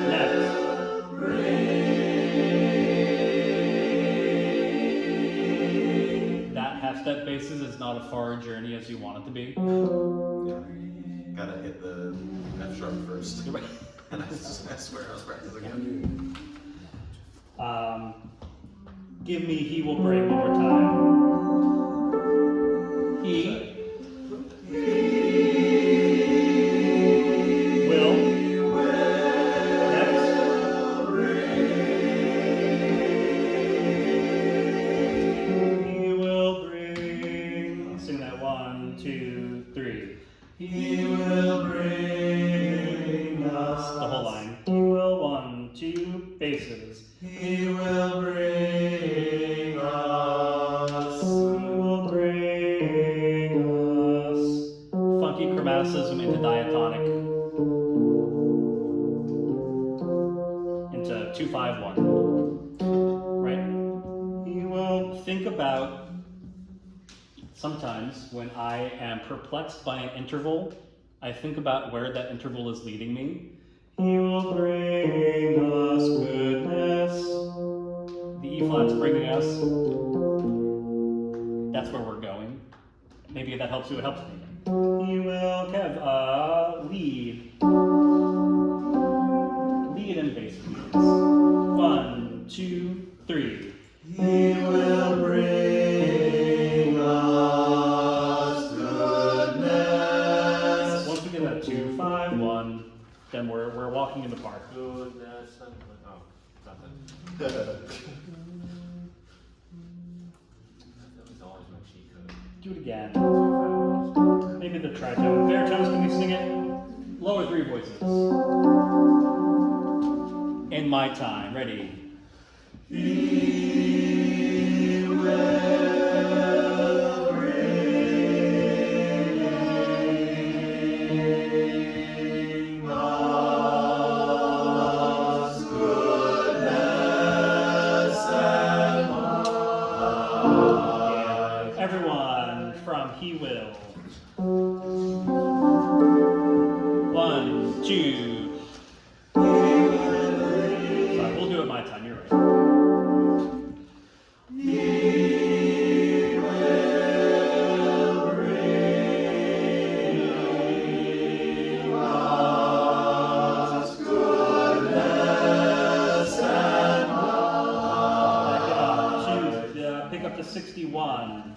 Next. That half-step basis is not a far journey as you want it to be. Yeah. Gotta hit the F sharp first. And I swear I was practicing again. Give me he will bring one more time. He. monosyllabicism into diatonic into 2-5-1. Right? You will think about sometimes when I am perplexed by an interval, I think about where that interval is leading me. He will bring us goodness. The E flat's bringing us. That's where we're going. Maybe if that helps you, it helps me. He will lead. Lead and bass leads. 1, 2, 3. He will bring us goodness. Once we get that 2-5-1, then we're walking in the park. Goodness and oh, nothing. That was always my cheat code. Do it again. Maybe the tritone. Baritones, can you sing it? Lower 3 voices. In my time. Ready? He will bring us goodness and life. Everyone from He Will. 1, 2. Sorry, we'll do it my time. You're right. He will bring us goodness and life. Pick up to 61.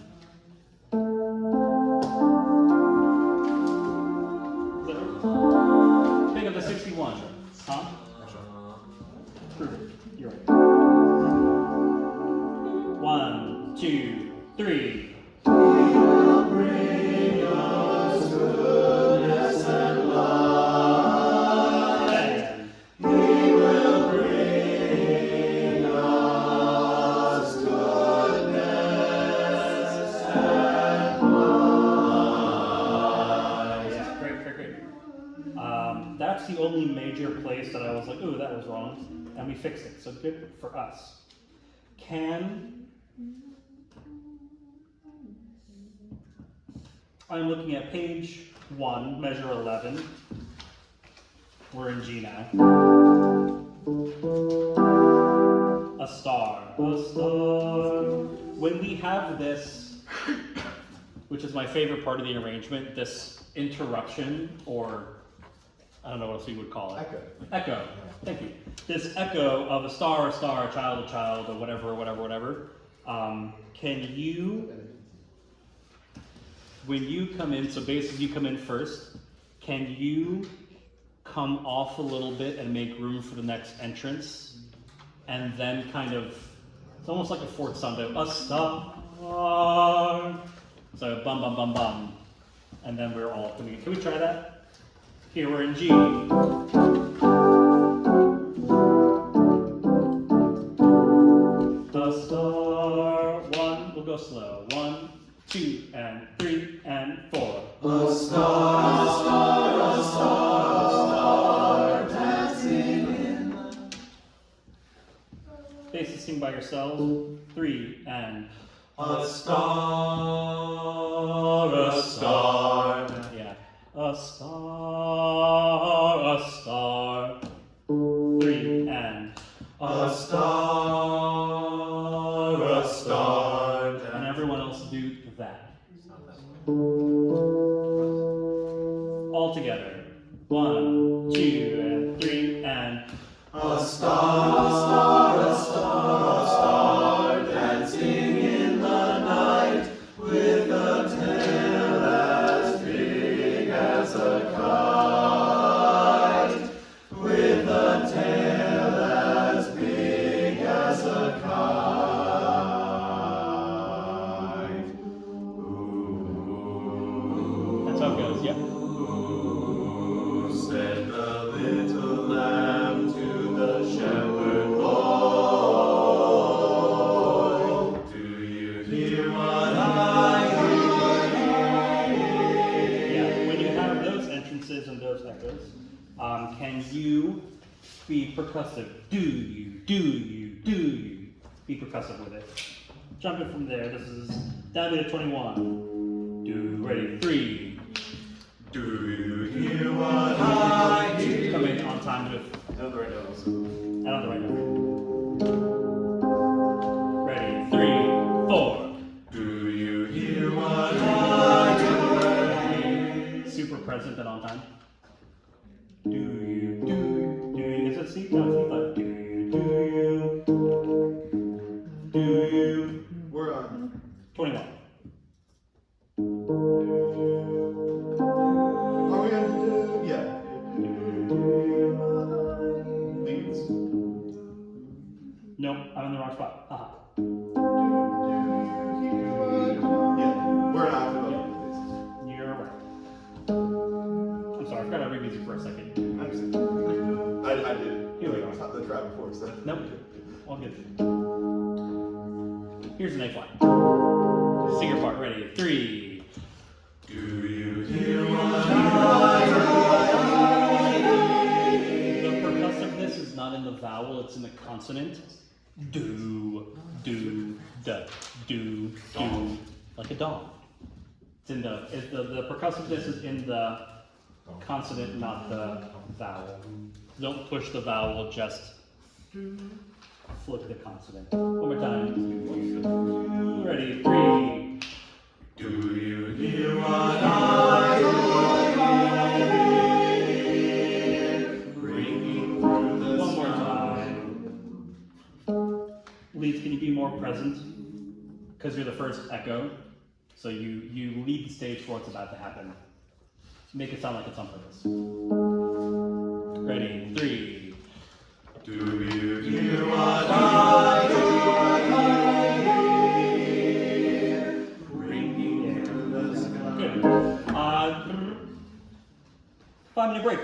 Pick up to 61. Huh? Prove it. You're right. 1, 2, 3. He will bring us goodness and life. And He will bring us goodness and life. yeah, great. That's the only major place that I was like, ooh, that was wrong. And we fixed it. So good for us. I'm looking at page 1, measure 11. We're in G now. A star. When we have this, which is my favorite part of the arrangement, this interruption, or I don't know what else you would call it. Echo. Thank you. This echo of a star, a child, or whatever. Can you, when you come in, so basically you come in first, can you come off a little bit and make room for the next entrance? And then kind of, it's almost like a fourth sound, a star. So bum, bum, bum, bum. And then we're all coming in. Can we try that? Here we're in G. The star, 1, we'll go slow. 1, 2, and 3, and 4. A star dancing in the... Basses sing by yourselves. 3, and A star, yeah. A star. 3, and a star, and everyone else do that. All together. 1, 2, and 3, and a star dancing in the night with a tail as big as a kite, with a tail as big as a kite. that's how it goes. Yep. Who said the little lamb to the shepherd boy? Do you hear what I hear? Yeah. When you have those percussive. Do you, do you, do you. Be percussive with it. Jumping from there, this is down to 21. Do, ready, 3. Do you hear what I hear? Come in on time with, No, the right notes. and on the right note. Ready, 3, 4. Do you hear what I do? Super present and on time. Do you, do you, is it C? No, it's C5. Do you, do you, We're on. 21. Are we on? Yeah. Leads. Nope, I'm in the wrong spot. Haha. Yeah. We're on after the. You're right. I'm sorry, I forgot to read music for a second. I did it. Here we go. It's not the track before, so. Nope. All good. Here's an A flat. Sing your part. Ready? 3. Do you hear what The percussiveness is not in the vowel, it's in the consonant. Do, da, do, like a dog. It's in the percussiveness is in the consonant, not the vowel. Don't push the vowel, just flip the consonant. One more time. Ready? 3. Do you hear what I hear? Ringing through the One more sky. time. Leads, can you be more present? Because you're the first echo. So you lead the stage for what's about to happen. Make it sound like it's on purpose. Ready? 3. Do you hear what I hear? Ringing through the sky. Good. 5-minute break.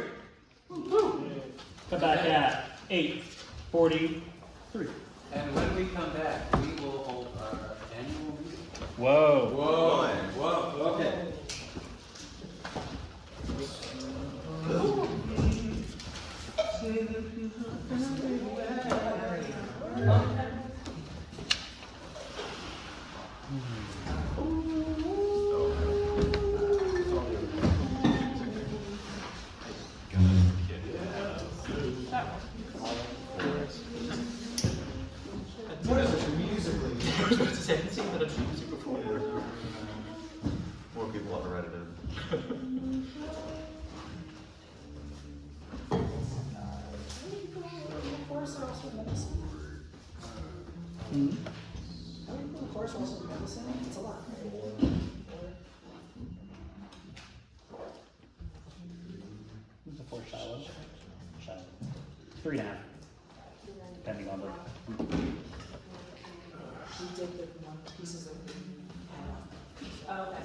Come back at 8:43. And when we come back, we will hold our annual meeting. Whoa. Whoa, okay. What is it musically? More people have read it in. Chorus are also medicine. Hmm? How many people in chorus are also medicine? It's a lot. Who's the 4 shallow? Shallow. 3.5. Depending on the. We did the one pieces of okay.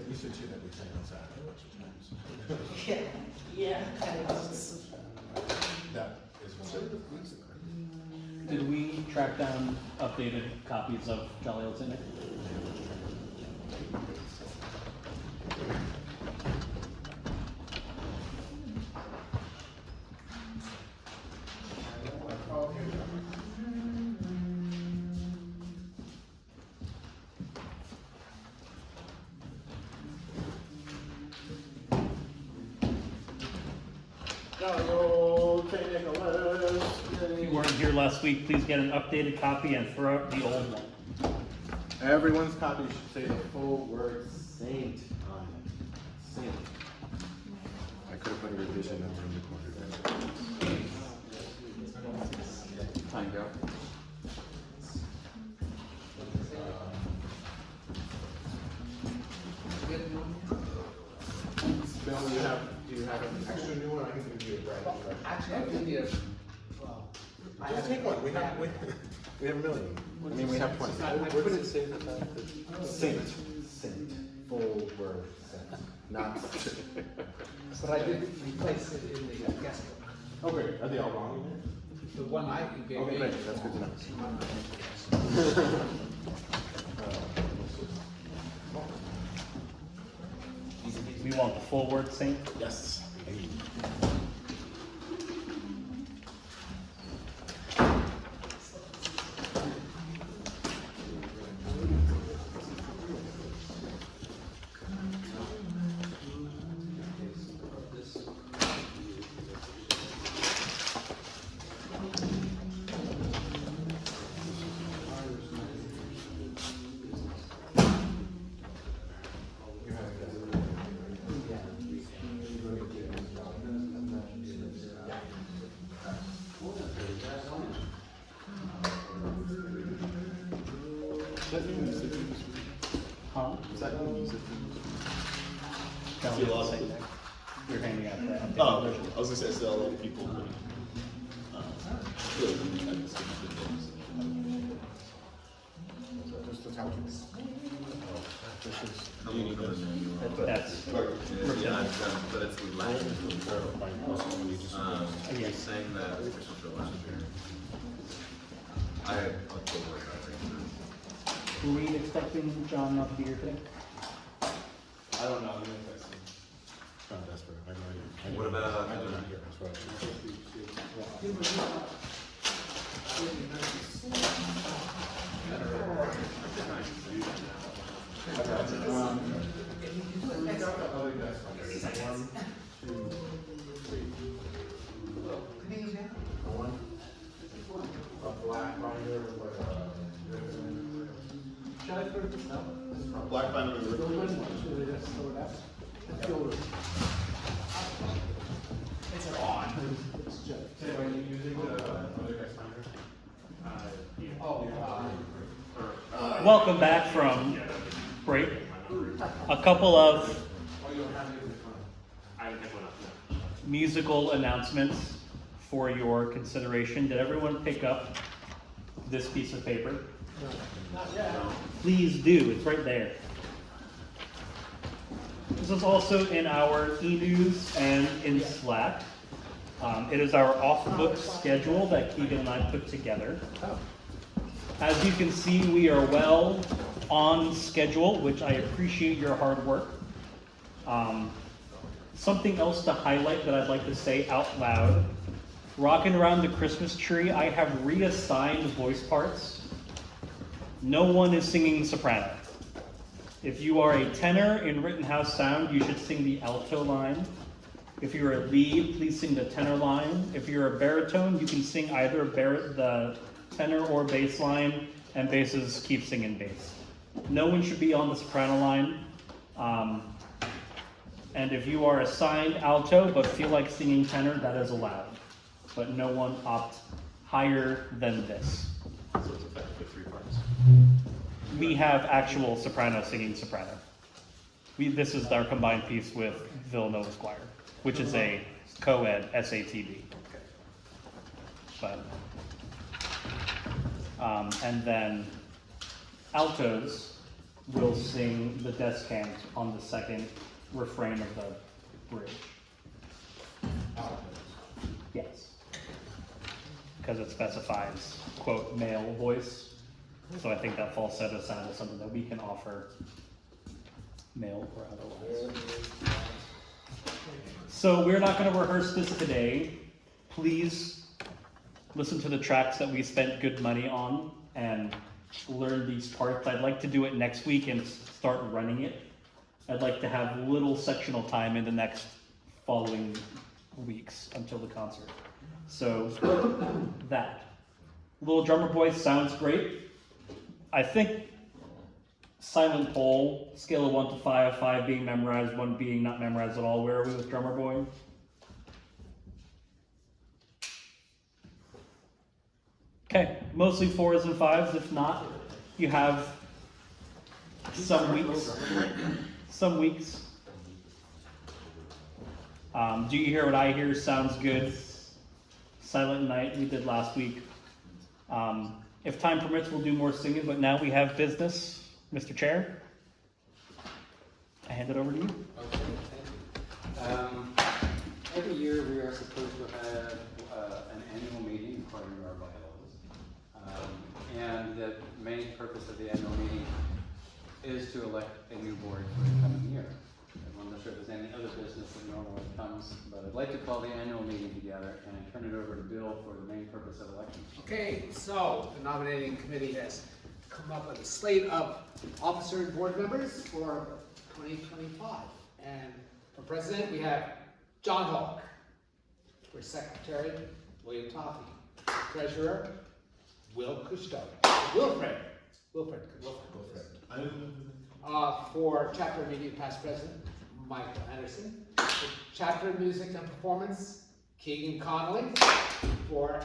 We should shoot everything outside a bunch of times. Yeah. That is one. Did we track down updated copies of Jolly Old Saint Nick? If you weren't here last week, please get an updated copy and throw out the old one. Everyone's copy should say the full word saint on it. Saint. I could have put a revision over in the corner there. Time go. Bill, do you have an extra new one? I can give you a brand new one. Actually, I'll give you, well. I Just have- take one. We have a million. I mean, we have 20. I put it safe at that. Saint. Saint. Full word saint. Not. But I did replace it in the guest book. Oh, great. Are they all wrong in there? The one I gave Okay, me. great. That's good to know. We want the full word saint. Yes. Huh? Is that new music? Don't See a lot of- say that. You're handing out that. Oh, I was gonna say I see a lot of people. Just the topics. That's, Yeah, but it's the language. yes. He's saying that official show last year. I I'll go work out right Were we expecting John not to be here today? I don't know. I'm gonna text him. John Desper. I know you. What about, I did not hear. That's right. Black Binder and River. Welcome back from break. A couple of I would pick one up. No. musical announcements for your consideration. Did everyone pick up this piece of paper? Please do, it's right there. This is also in our e-news and in Slack. It is our off-book schedule that Keegan and I put together. As you can see, we are well on schedule, which I appreciate your hard work. Something else to highlight that I'd like to say out loud. Rocking around the Christmas tree, I have reassigned voice parts. No one is singing soprano. If you are a tenor in Rittenhouse Sound, you should sing the alto line. If you're a lead, please sing the tenor line. If you're a baritone, you can sing either the tenor or bass line, and basses keep singing bass. No one should be on the soprano line. And if you are assigned alto but feel like singing tenor, that is allowed. But no one opt higher than this. So it's effectively 3 parts. We have actual soprano singing soprano. This is our combined piece with Villanova Squire, which is a co-ed SATB. But, and then altos will sing the descant on the second refrain of the bridge. Yes. Because it specifies, quote, male voice. So I think that falsetto sound is something that we can offer, male or otherwise. So we're not going to rehearse this today. Please listen to the tracks that we spent good money on and learn these parts. I'd like to do it next week and start running it. I'd like to have little sectional time in the next following weeks until the concert. So that. Little Drummer Boy sounds great. I think Silent Pole, scale of 1 to 5, 5 being memorized, 1 being not memorized at all. Where are we with Drummer Boy? Okay, mostly 4s and 5s. If not, you have some weeks. Some weeks. Do you hear what I hear? Sounds good. Silent Night we did last week. If time permits, we'll do more singing, but now we have business. Mr. Chair, I hand it over to you. Okay, thank you. Every year we are supposed to have an annual meeting according to our bylaws. And the main purpose of the annual meeting is to elect a new board for the coming year. I'm not sure if there's any other business that normally comes, but I'd like to call the annual meeting together and turn it over to Bill for the main purpose of elections. Okay, so the nominating committee has come up with a slate of officer and board members for 2025. And for president, we have John Hawk. For secretary, William Toffey. For treasurer, Wilfred. For chapter immediate past president, Michael Anderson. For chapter music and performance, Keegan Connolly. For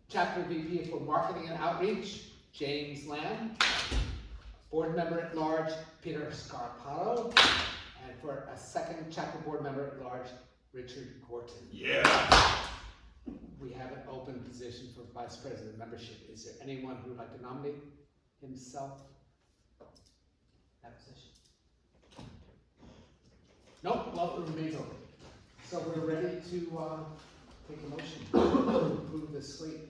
chapter VP for marketing and outreach, James Lamb. Board member at large, Peter Scarpato. And for a second chapter board member at large, Richard Gorton. Yeah. We have an open position for vice president membership. Is there anyone who would like to nominate himself? That position? Nope, well, it remains open. So we're ready to take a motion to approve this slate.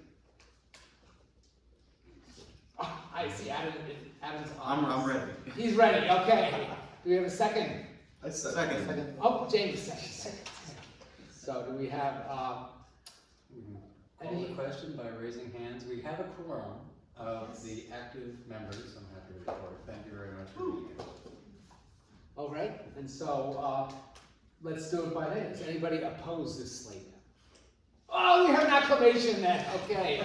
Oh, I see Adam's on. I'm ready. He's ready, okay. Do we have a second? I second. Oh, James, second. So do we have, Call the question by raising hands. We have a quorum of the active members. I'm happy to report. Thank you very much for being here. all right, and so, let's do it by name. Does anybody oppose this slate? Oh, we have an acclamation then, okay.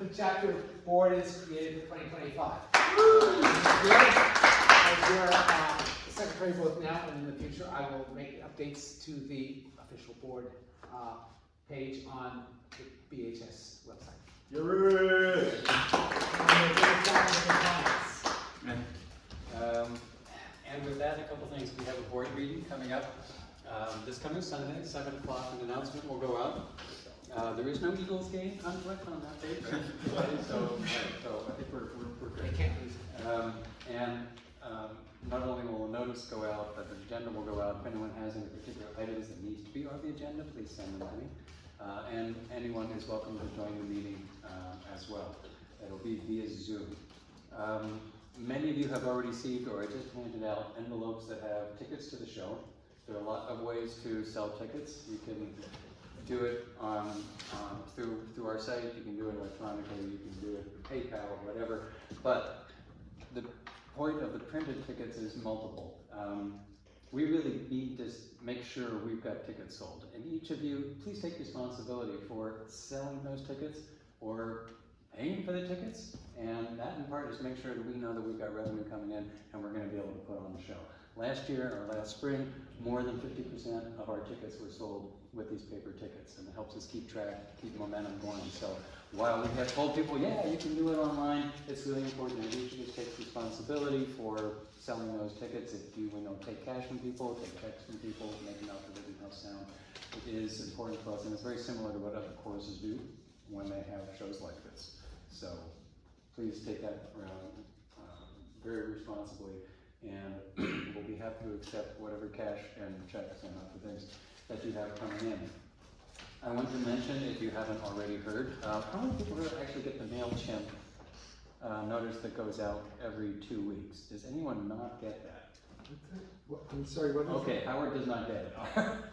The chapter board is created for 2025. As your secretary both now and in the future, I will make updates to the official board page on the BHS website. And with that, a couple things. We have a board meeting coming up this coming Sunday, 7 o'clock. An announcement will go out. There is no Eagles game conflict on that date, right? So I think we're They good. can't lose it. Not only will a notice go out, but the agenda will go out. If anyone has any particular items that needs to be on the agenda, please send them to me. And anyone is welcome to join the meeting as well. It'll be via Zoom. Many of you have already received, or I just handed out, envelopes that have tickets to the show. There are a lot of ways to sell tickets. You can do it through our site. You can do it electronically. You can do it PayPal or whatever. But the point of the printed tickets is multiple. We really need to make sure we've got tickets sold. And each of you, please take responsibility for selling those tickets or paying for the tickets. And that in part is to make sure that we know that we've got revenue coming in and we're going to be able to put on the show. Last year or last spring, more than 50% of our tickets were sold with these paper tickets, and it helps us keep track, keep momentum going. So while we have told people, yeah, you can do it online, it's really important that each of us takes responsibility for selling those tickets. If you take cash from people, take checks from people, make them out to Rittenhouse Sound, it is important for us, and it's very similar to what other choruses do when they have shows like this. So please take that around very responsibly, and we'll be happy to accept whatever cash and checks and other things that you have coming in. I want to mention, if you haven't already heard, how many people here actually get the MailChimp notice that goes out every 2 weeks? Does anyone not get that? I'm sorry, what is Okay, Howard does not get it.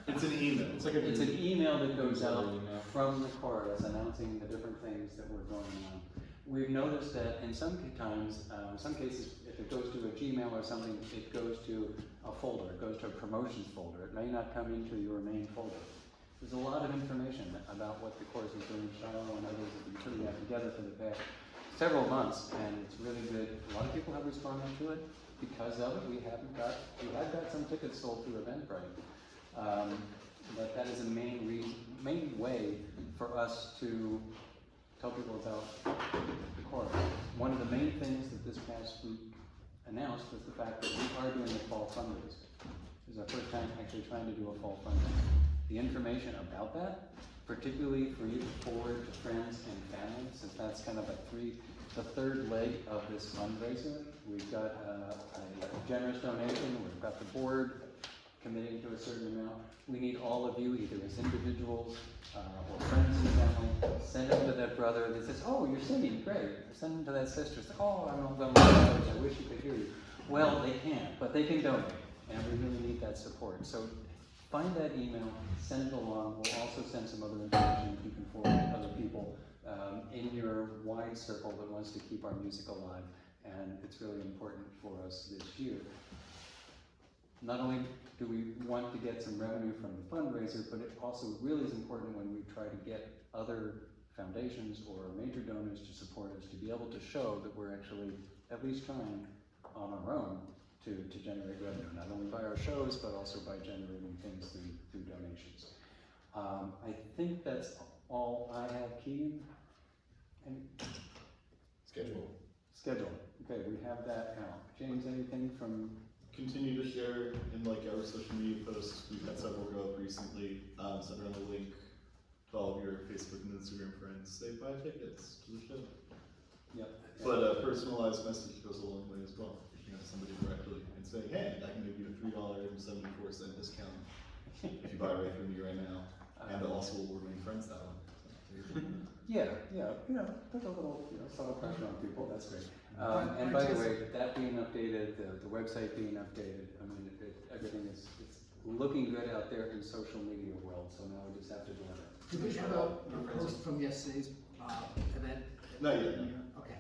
It's an email. It's like It's an email that goes out email. from the chorus announcing the different things that were going on. We've noticed that in some cases, if it goes to a Gmail or something, it goes to a folder, it goes to a promotions folder. It may not come into your main folder. There's a lot of information about what the chorus is doing. Shiloh and others have been putting that together for the past several months, and it's really good. A lot of people have responded to it. Because of it, we have got some tickets sold through Eventbrite. But that is a main way for us to tell people about the chorus. One of the main things that this past week announced was the fact that we are doing a fall fundraiser. This is our first time actually trying to do a fall fundraiser. The information about that, particularly for you to forward to friends and family, since that's kind of the third leg of this fundraiser. We've got a generous donation. We've got the board committing to a certain amount. We need all of you, either as individuals or friends and family. Send them to that brother that says, "Oh, you're singing, great." Or send them to that sister. Say, "Oh, I'm on the brothers. I wish you could hear you." Well, they can't, but they can donate, and we really need that support. So find that email, send it along. We'll also send some other information you can forward to other people in your wide circle that wants to keep our music alive. And it's really important for us this year. Not only do we want to get some revenue from the fundraiser, but it also really is important when we try to get other foundations or major donors to support us to be able to show that we're actually at least trying on our own to generate revenue, not only by our shows, but also by generating things through donations. I think that's all I have, Keegan. Schedule. Okay, we have that out. James, anything from? Continue to share in like our social media posts. We've had several go up recently. Send around the link to all of your Facebook and Instagram friends. Say buy tickets to the show. Yep. But a personalized message goes a long way as well. You know, somebody directly and saying, hey, I can give you a $3.74 discount if you buy right through me right now. And also we'll remain friends that way. So, Yeah, put a little, subtle pressure on people, that's great. And by the way, that being updated, the website being updated, I mean, everything is, it's looking good out there in social media world, so now we just have to deliver. Did we have a post from yesterday's event? not yet, no. Okay.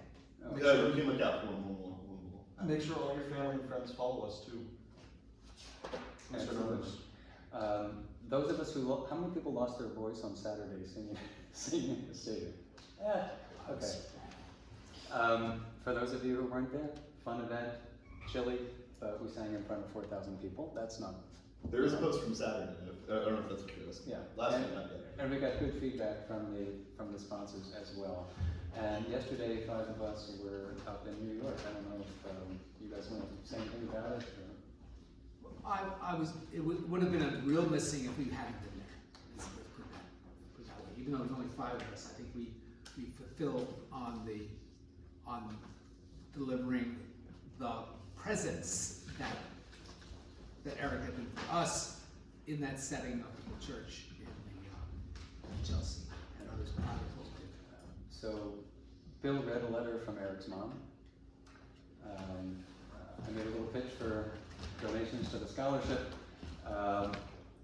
We can look out for one more. Make sure all your family and friends follow us too. Excellent. Those of us who, how many people lost their voice on Saturday singing at the stadium? Okay. For those of you who weren't there, fun event, chilly, but we sang in front of 4,000 people. That's not. There is a post from Saturday. I don't know if that's true. Yeah. Last night, not yet. And we got good feedback from the sponsors as well. And yesterday, 5 of us were up in New York. I don't know if you guys want to say anything about it. Or... It would have been a real missing if we hadn't been there. Let's put that way. Even though there's only 5 of us, I think we fulfilled on delivering the presence that Eric had been for us in that setting of the church in Chelsea and others private hosted. So Bill read a letter from Eric's mom. I made a little pitch for donations to the scholarship.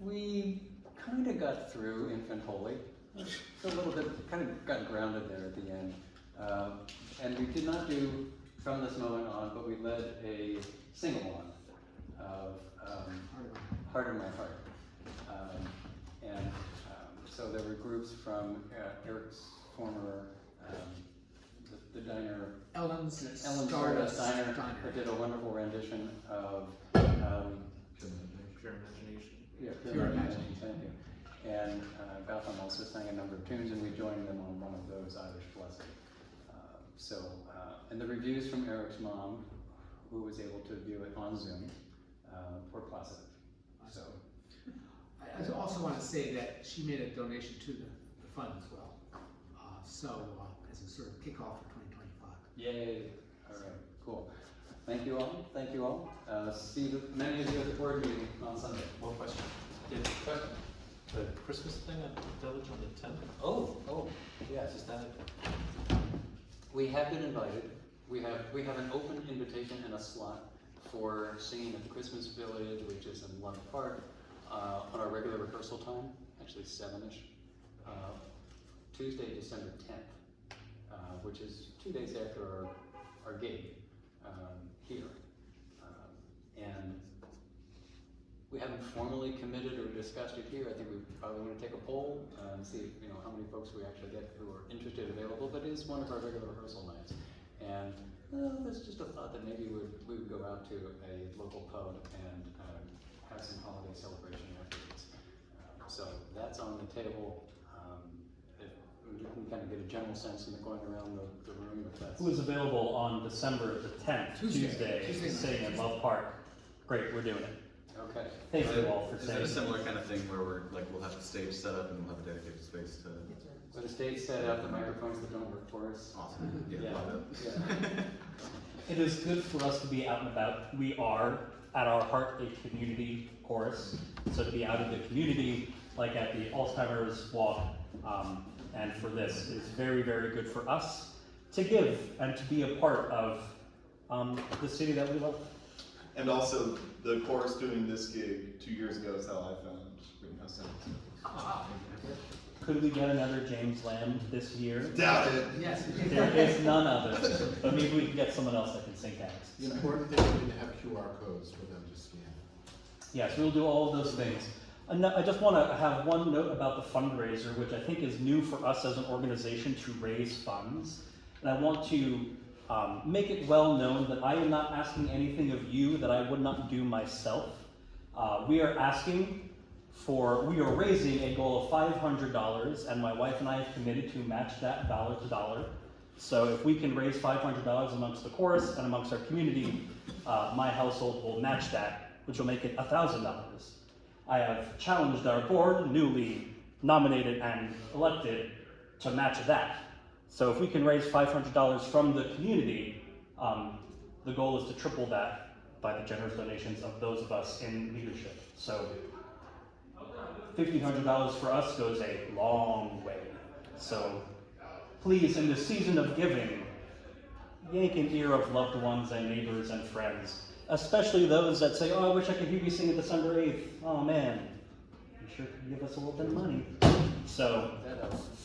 We kind of got through Infant Holy. It's a little bit, kind of got grounded there at the end. And we did not do From This Moment On, but we led a sing-along of Heart in My Heart. So there were groups from Eric's former, the diner, Ellen's Stardust Diner, that did a wonderful rendition of Pure imagination. Yeah, Pure Imagination, thank you. And Gotham also sang a number of tunes, and we joined them on one of those, Irish Blessing. And the reviews from Eric's mom, who was able to view it on Zoom, were positive. So, I also want to say that she made a donation to the fund as well. As a sort of kickoff for 2025. yay! All right, cool. Thank you all. Thank you all. See many of you at the board meeting on Sunday. One question. The Christmas thing at the village on the 10th? Oh, yes. Is that We have been invited. We have an open invitation and a slot for singing at the Christmas Village, which is in London Park, on our regular rehearsal time, actually 7-ish, Tuesday, December 10th, which is 2 days after our gig here. And we haven't formally committed or discussed it here. I think we probably want to take a poll and see how many folks we actually get who are interested, available, but it is one of our regular rehearsal nights. And there's just a thought that maybe we would go out to a local pub and have some holiday celebration afterwards. So that's on the table. If we can kind of get a general sense in going around the room. If that's... Who is available on December the 10th, Tuesday, sitting at Love Park? Great, we're doing it. Okay. Thank you all for Is saying. it a similar kind of thing where we'll have the stage set up and we'll have a dedicated space to... With the stage set up, the microphones that don't work for us. Awesome. Yeah. Love it. Yeah. It is good for us to be out and about. We are, at our heart, a community chorus. So to be out in the community, like at the Alzheimer's Walk, and for this is very, very good for us to give and to be a part of the city that we love. And also, the chorus doing this gig 2 years ago is how I found Rittenhouse Sound. Could we get another James Lamb this year? Doubt it. Yes. There is none other, but maybe we can get someone else that can sing tags. The important thing would be to have QR codes for them to scan. Yes, we'll do all of those things. And I just want to have one note about the fundraiser, which I think is new for us as an organization to raise funds. And I want to make it well known that I am not asking anything of you that I would not do myself. We are raising a goal of $500, and my wife and I have committed to match that dollar to dollar. So if we can raise $500 amongst the chorus and amongst our community, my household will match that, which will make it $1,000. I have challenged our board, newly nominated and elected, to match that. So if we can raise $500 from the community, the goal is to triple that by the generous donations of those of us in leadership. So $1,500 for us goes a long way. So please, in this season of giving, yank an ear of loved ones and neighbors and friends, especially those that say, oh, I wish I could hear you sing it December 8th. Oh man, you sure could give us a little bit of money. So,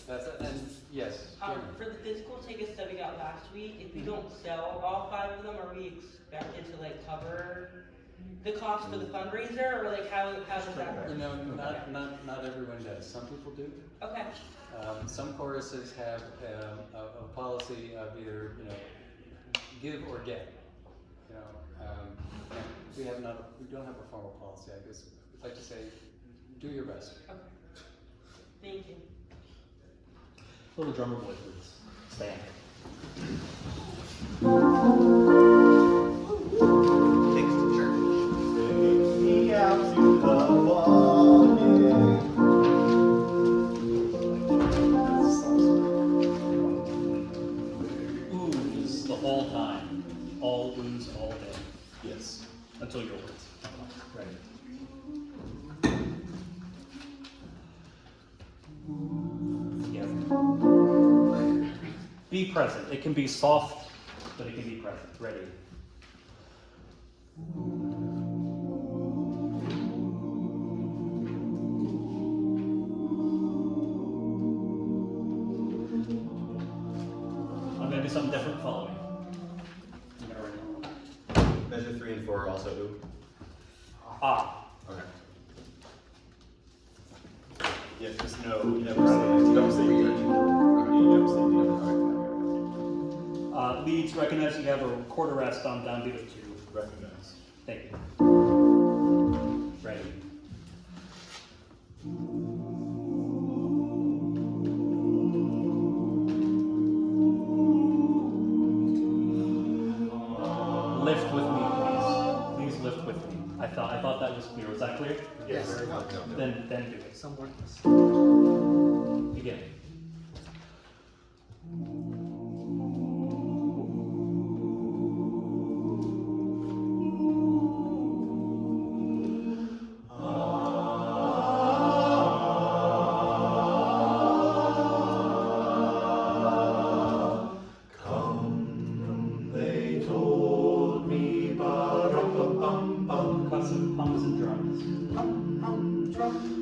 And yes, Jeremy. For the physical tickets that we got last week, if we don't sell all 5 of them, are we expected to like cover the cost for the fundraiser, or like how does that work? You know, not everyone does. Some people do. Okay. Some choruses have a policy of either, give or get. And we don't have a formal policy. I guess we'd like to say, do your best. Okay. Thank you. little drummer boy, please. Stand. Take us to church. Take me out to the ballgame. Oohs the whole time. All oohs all day. Yes. Until your words. Ready. Yeah. Be present. It can be soft, but it can be present. Ready. I'm gonna do something different. Follow me. I'm gonna ready. Measure 3 and 4 are also ooh. Ah. Okay. Yeah, just no, you never say, don't say you never say you never. Leads recognize you have a quarter rest on downbeat of 2. Recognize. Thank you. Ready. Lift with me, please. Please lift with me. I thought that was clear. Was that clear? Yes. Then do it. Some worthless. Begin. They told me, ba-rum-ba-bum-bum, Cuts and pums and drums.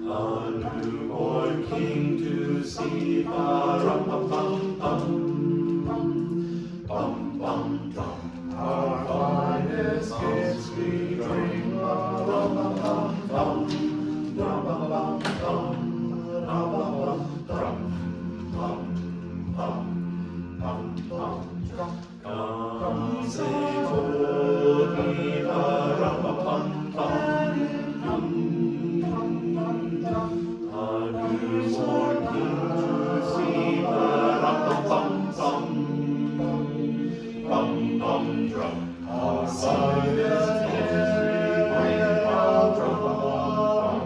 a newborn king to see, ba-rum-ba-bum-bum, bum-bum-dum. Our finest gifts we bring, ba-rum-ba-bum-bum, dum-ba-bum-bum, dum-ba-bum-dum, bum-bum-bum. Come say told me, ba-rum-ba-bum-bum, a newborn king to see, ba-rum-ba-bum-bum, bum-bum-drum. Our finest gifts we bring, ba-rum-ba-bum-bum,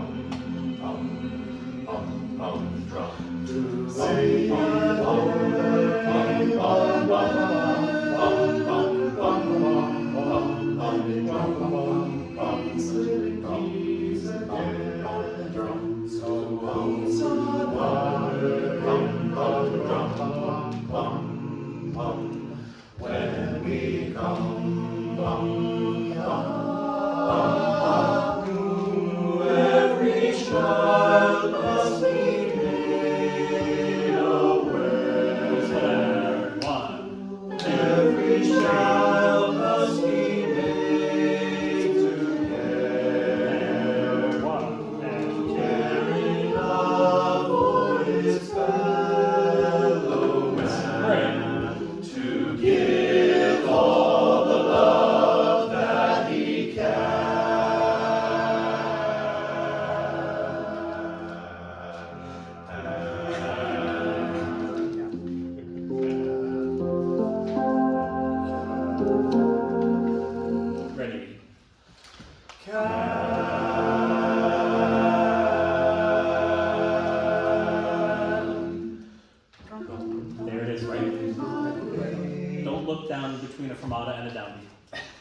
between a fermata and a downbeat?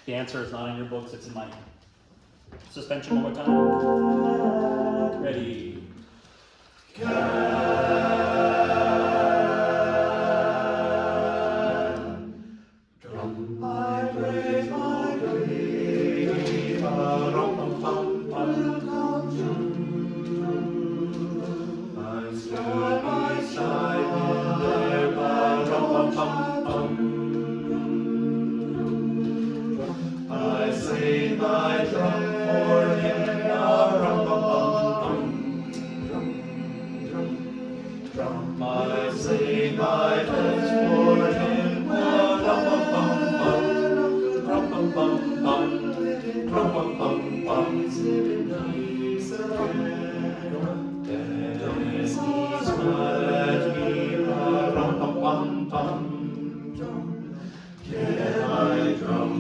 The answer is not in your books, it's in mine. Suspension one more time. Ready. I say my drum for him, drum. I say my dance for him, Dance, he smile at me, get my drum.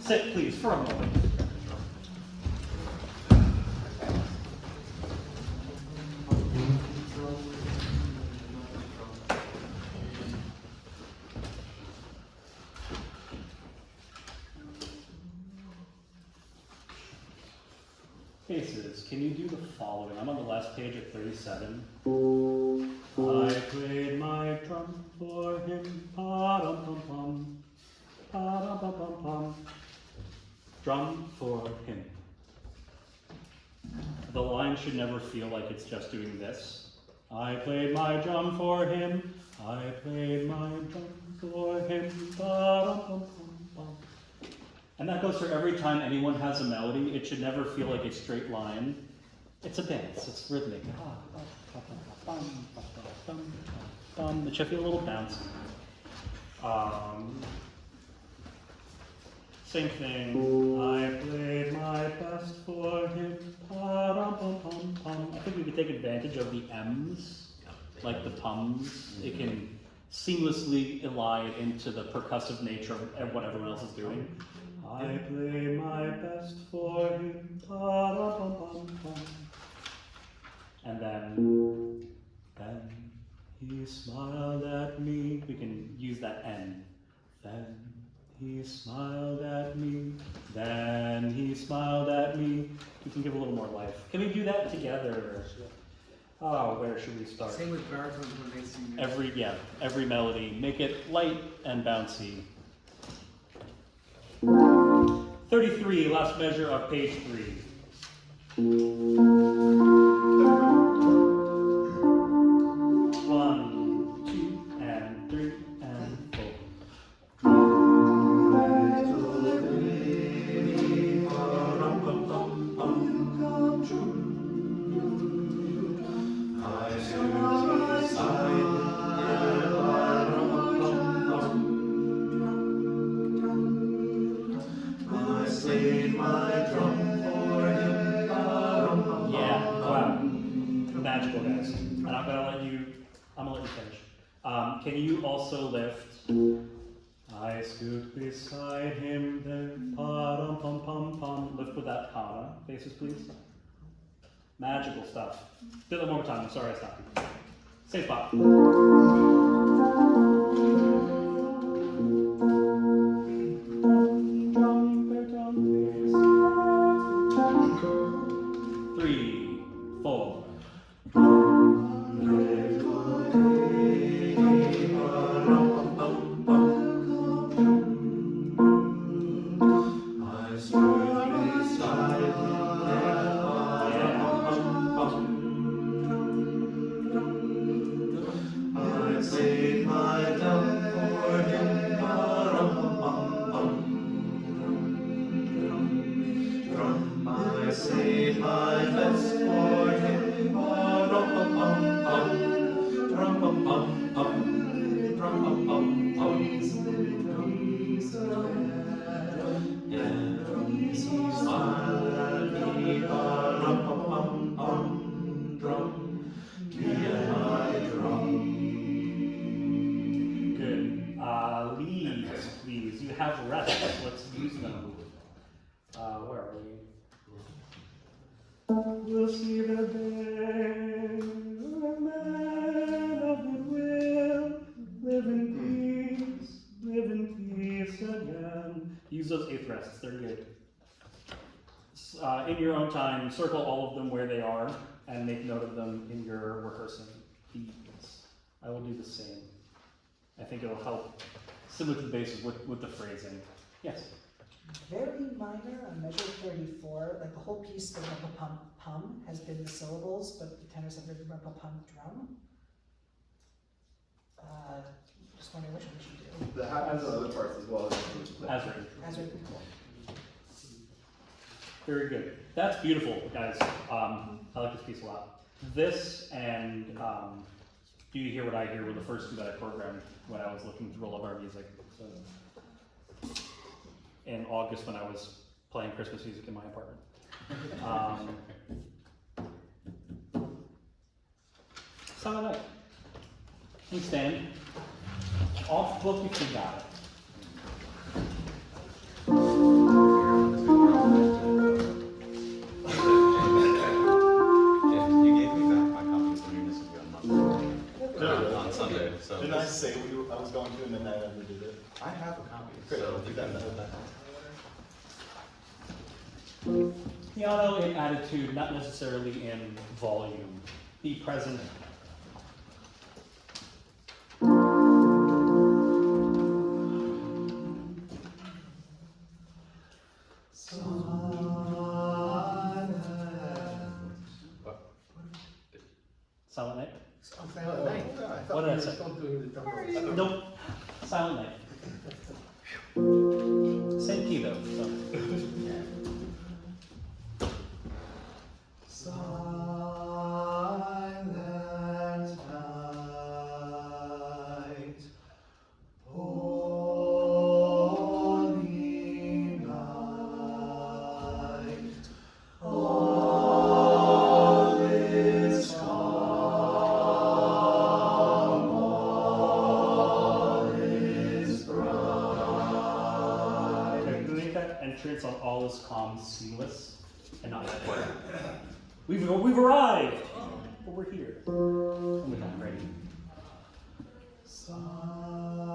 Sit, please, for a moment. Faces, can you do the following? I'm on the last page at 37. I played my drum for him, pa-dum-pum-pum, pa-dum-pum-pum-pum. Drum for him. The line should never feel like it's just doing this. I played my drum for him, I played my drum for him, ba-dum-pum-pum-pum. And that goes for every time anyone has a melody. It should never feel like a straight line. It's a dance, it's rhythmic. It should feel a little bouncy. Same thing. I played my best for him. Pa-dum-pum-pum-pum. I think we could take advantage of the M's, like the pums. It can seamlessly elide into the percussive nature of what everyone else is doing. I play my best for him. Pa-dum-pum-pum-pum. And then he smiled at me. We can use that N. Then he smiled at me. Then he smiled at me. We can give a little more life. Can we do that together? Oh, where should we start? Same with baritones when they sing. Every melody. Make it light and bouncy. 33, last measure of page 3. 1, 2, and 3, and 4. Magical, guys. And I'm gonna let you finish. Can you also lift? I stood beside him then, pa-dum-pum-pum-pum. Lift with that kana. Faces, please. Magical stuff. Do that one more time. I'm sorry I stopped you. Same spot. 3, 4. Drum, you have rests. Let's use them. Where are we? We'll see the day, a man of goodwill, live in peace again. Use those eighth rests, they're good. In your own time, circle all of them where they are and make note of them in your rehearsing beats. I will do the same. I think it'll help similar to the basis with the phrasing. Yes? Very minor on measure 34, like the whole piece, the rumpa-pum-pum, has been the syllables, but the tenors have written rumpa-pum-drum. Just wondering which one we should do. That happens in other parts as well. As written. As written, cool. Very good. That's beautiful, guys. I like this piece a lot. This and Do You Hear What I Hear were the first two that I programmed when I was looking through all of our music. So, in August when I was playing Christmas music in my apartment. Silent Night. Please stand. Off book if you got it. Yeah, you gave me back my copy of the Municipal on Sunday, so. Didn't I say I was going to and then I never did it? I have a copy, Great, so I'll do you that. can. Piano in attitude, not necessarily in volume. Be present. Silent Night? Silent Night. What did I say? Still doing the drum roll. Nope. Silent Night. Same key though. So. Silent night, holy night, all is calm, all is bright. Okay, we make that entrance on All Is Calm seamless and not that way. We've arrived! But we're here. And we have ready. Silent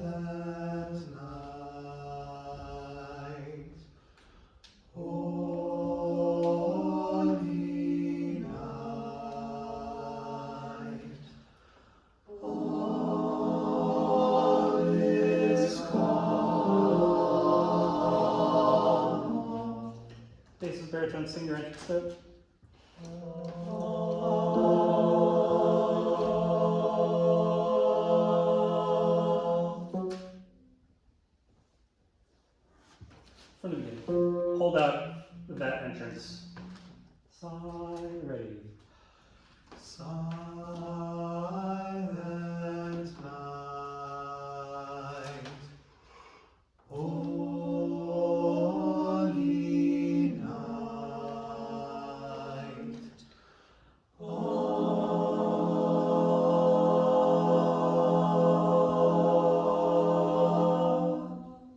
night, holy night, all is calm. Basses, baritone, singer, entrance note. From the beginning. Hold out that entrance. Sigh, ready. Silent night, holy night,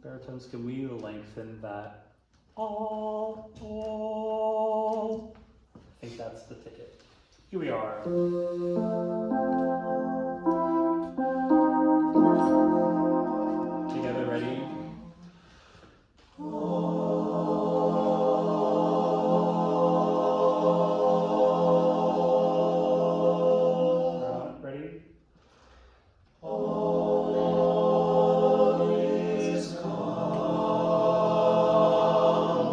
Baritones, can we lengthen that? All. I think that's the ticket. Here we are. Together, ready? Ready? all is calm,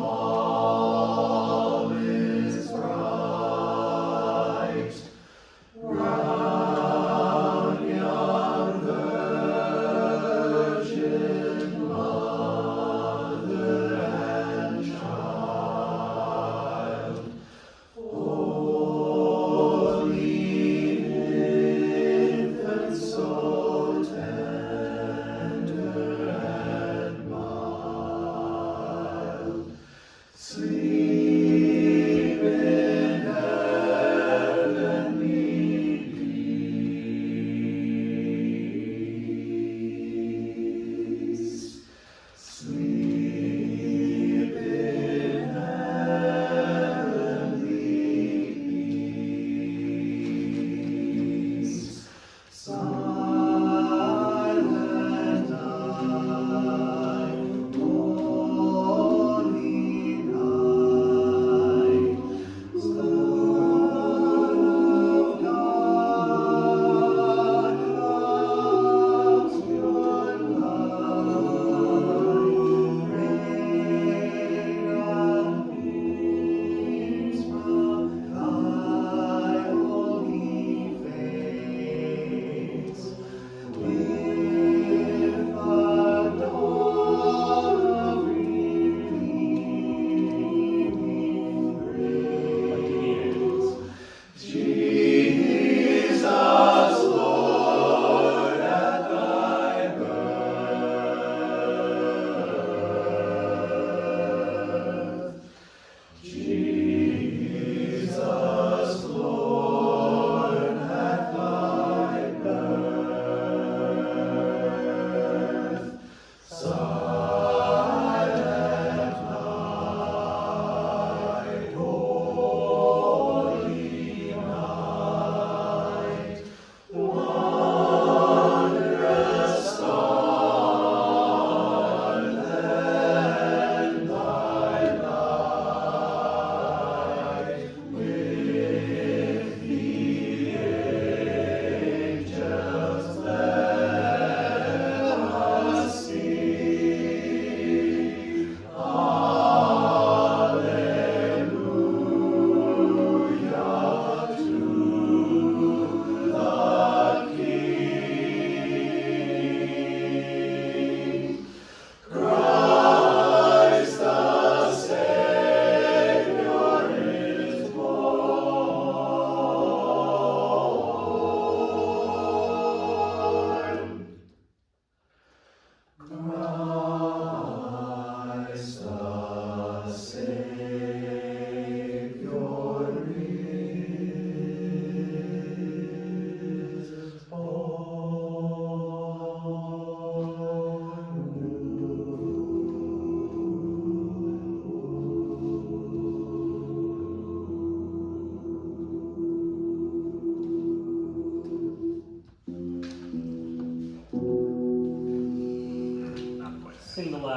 all is bright. Round yon virgin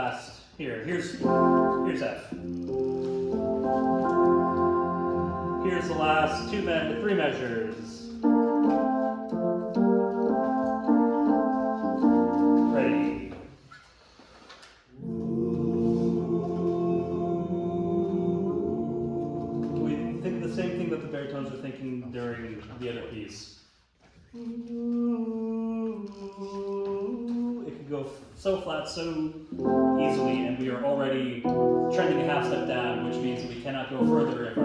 last, here's F. Here's the last three measures. Ready. We think the same thing that the baritones were thinking during the other piece. It could go so flat so easily, and we are already trending a half step down, which means we cannot go further if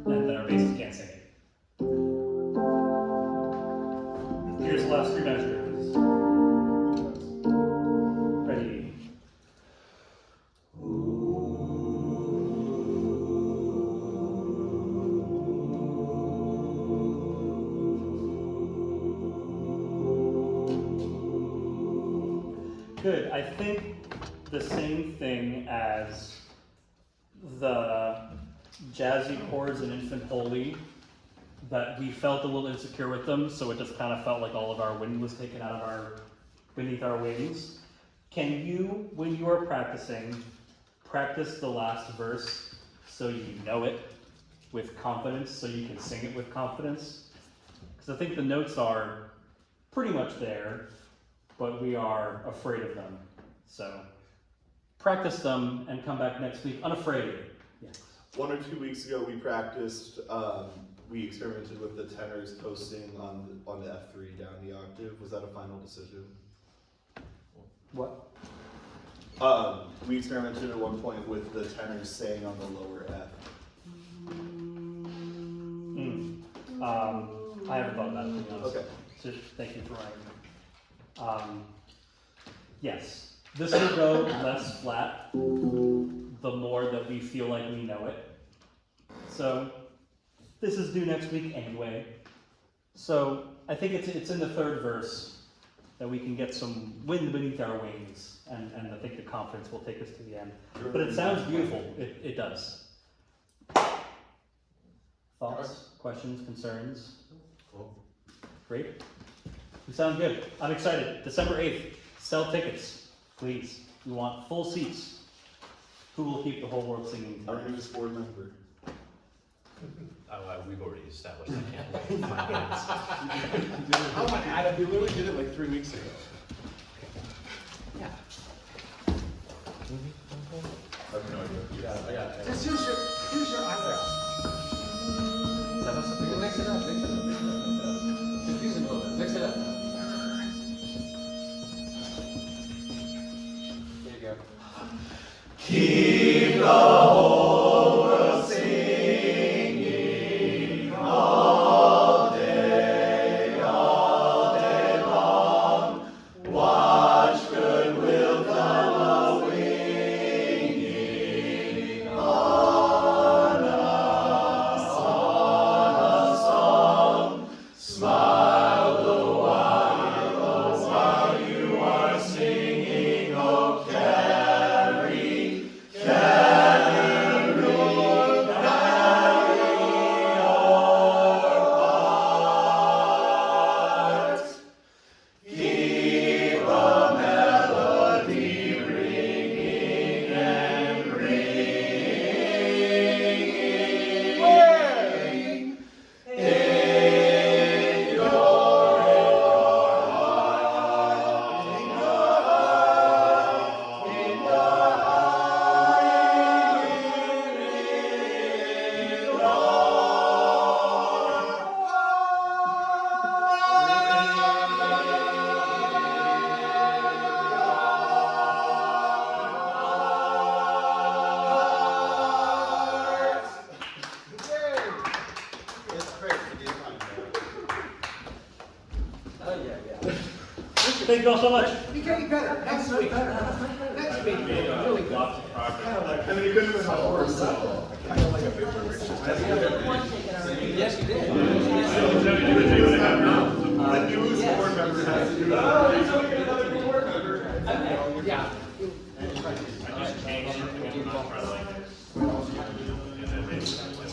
then our basses can't sing it. Here's the last three measures. Ready. Good. I think the same thing as the jazzy chords in Infant Holy, that we felt a little insecure with them, so it just kind of felt like all of our wind was taken out of beneath our wings. Can you, when you are practicing, practice the last verse so you know it with confidence, so you can sing it with confidence? Because I think the notes are pretty much there, but we are afraid of them. So practice them and come back next week unafraid. Yes. 1 or 2 weeks ago, we practiced. We experimented with the tenors posting on the F3 down the octave. Was that a final decision? What? We experimented at one point with the tenors staying on the lower F. I haven't thought about it, to be honest. Okay. So thank you for writing. Yes, this will go less flat the more that we feel like we know it. So this is due next week anyway. So I think it's in the third verse that we can get some wind beneath our wings, and I think the confidence will take us to the end. But it sounds beautiful. It does. Thoughts, questions, concerns? Great. You sound good. I'm excited. December 8th. Sell tickets, please. We want full seats. Who will keep the whole world singing? Our newest board member. We've already established I can't wait 5 minutes. Oh my God, we literally did it like 3 weeks ago. Yeah. I have no idea. I got it. Just use your eyebrows. Mix it up. Confuse it a little bit. Mix it up. There you go. Keep the whole world singing all day long. Watch goodwill come a-winging on a song. Smile the while you are singing, oh carry your heart. Keep a melody ringing and ringing in your It's great to be on here. Oh, yeah. Thank you all so much. You're getting better. Next week. Next week. Really good. Lots of progress. I mean, you couldn't have had worse. Kind of like a big permission. Yes, you did. The newest board member has to do that. Yeah. I just changed it to get much more like this. And then maybe that way.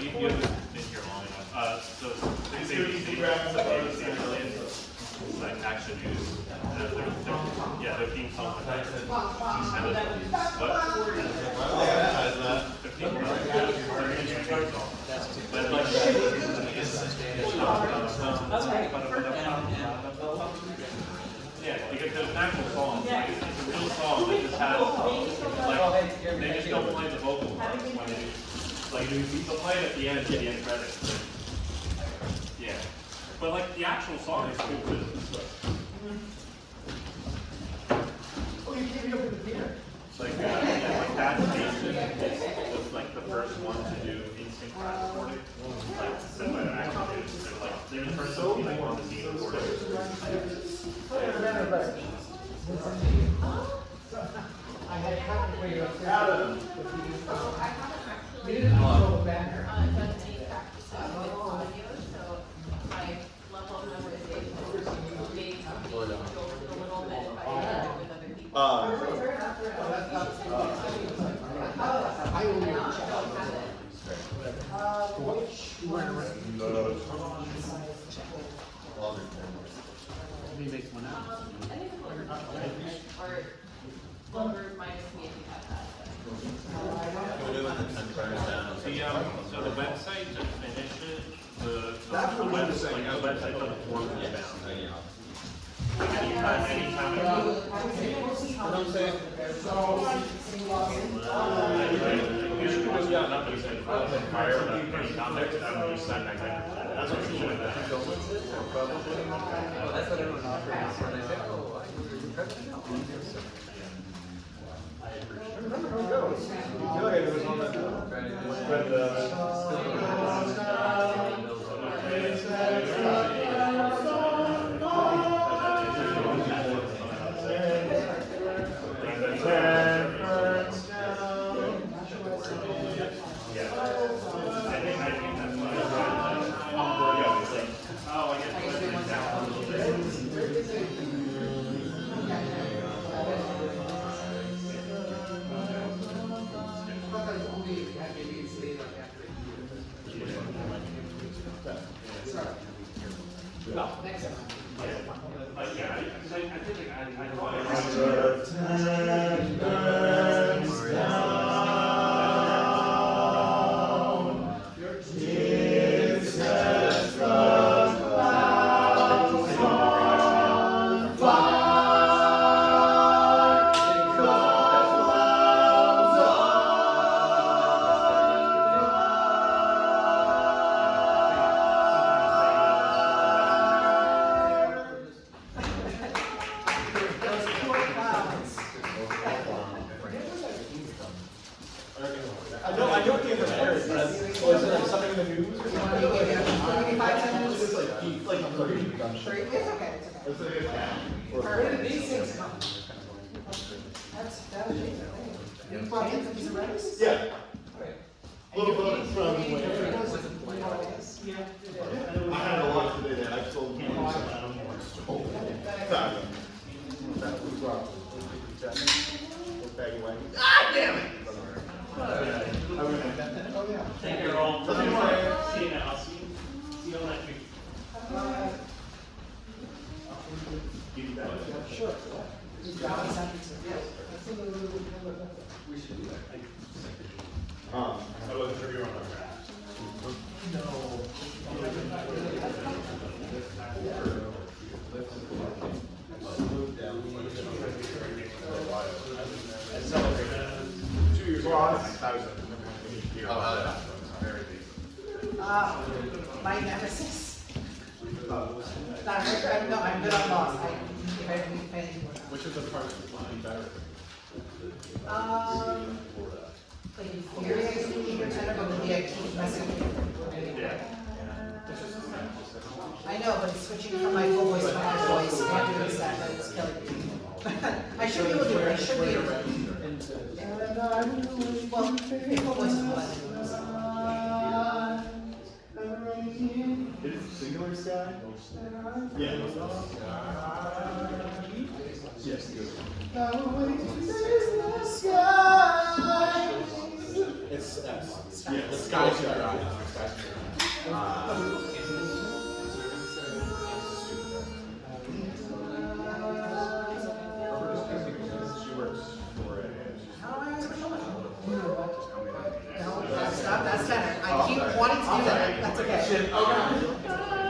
You haven't been here long enough. So these ABC affiliates, like action news, they're being something. And then, Why would they advertise that? Yeah, because there's an actual song, like, it's a real song that just has, like, they just don't play the vocal parts when they do, like, they'll play it at the end credits. Yeah, but like, the actual song is cool too. Oh, you came over to the theater. Like, like that station was like the first one to do instant crash recording. Like, said by the actual dudes. They're like, they're the first one to on the scene recording. I had copied for you upstairs. We didn't know the banner. Uh, I will read it. He makes one out. Or longer minus me if you have that. Can we do it when the 10 turns down? So the website to finish it, the website doesn't form it down. Anytime it nobody's going to fire any context, I would just send that guy. That's what you should have done. That's what everyone offers. And I say, oh, I was president. Remember how it goes. I feel like it was on that. But I don't think it's aired. Was there something in the news or something? Like I'm sorry, I'm sure. It's okay, it's okay. Where did these things come? That was it. You brought in these arrests? Yeah. A little bit from I had a lot today that I told him. Ah, damn it! Thank you all. See you now. See you all next week. Sure. We should do that. I wasn't sure you were on the draft. My nemesis. No, I'm good on boss. If I need anything. Which is the part that's looking better? Like, you're going to pretend I'm going to be a keep messing with you. I know, but it's switching from my full voice to my voice. I have to do that, but it's killing me. I should be able to do it. I should be able to. Well, your full voice is what. Is it singular sky? Yeah. Yes, good. It's S. Yeah, The sky's sky. stop, that's tenor. I keep wanting to do that, that's okay. Shit, okay.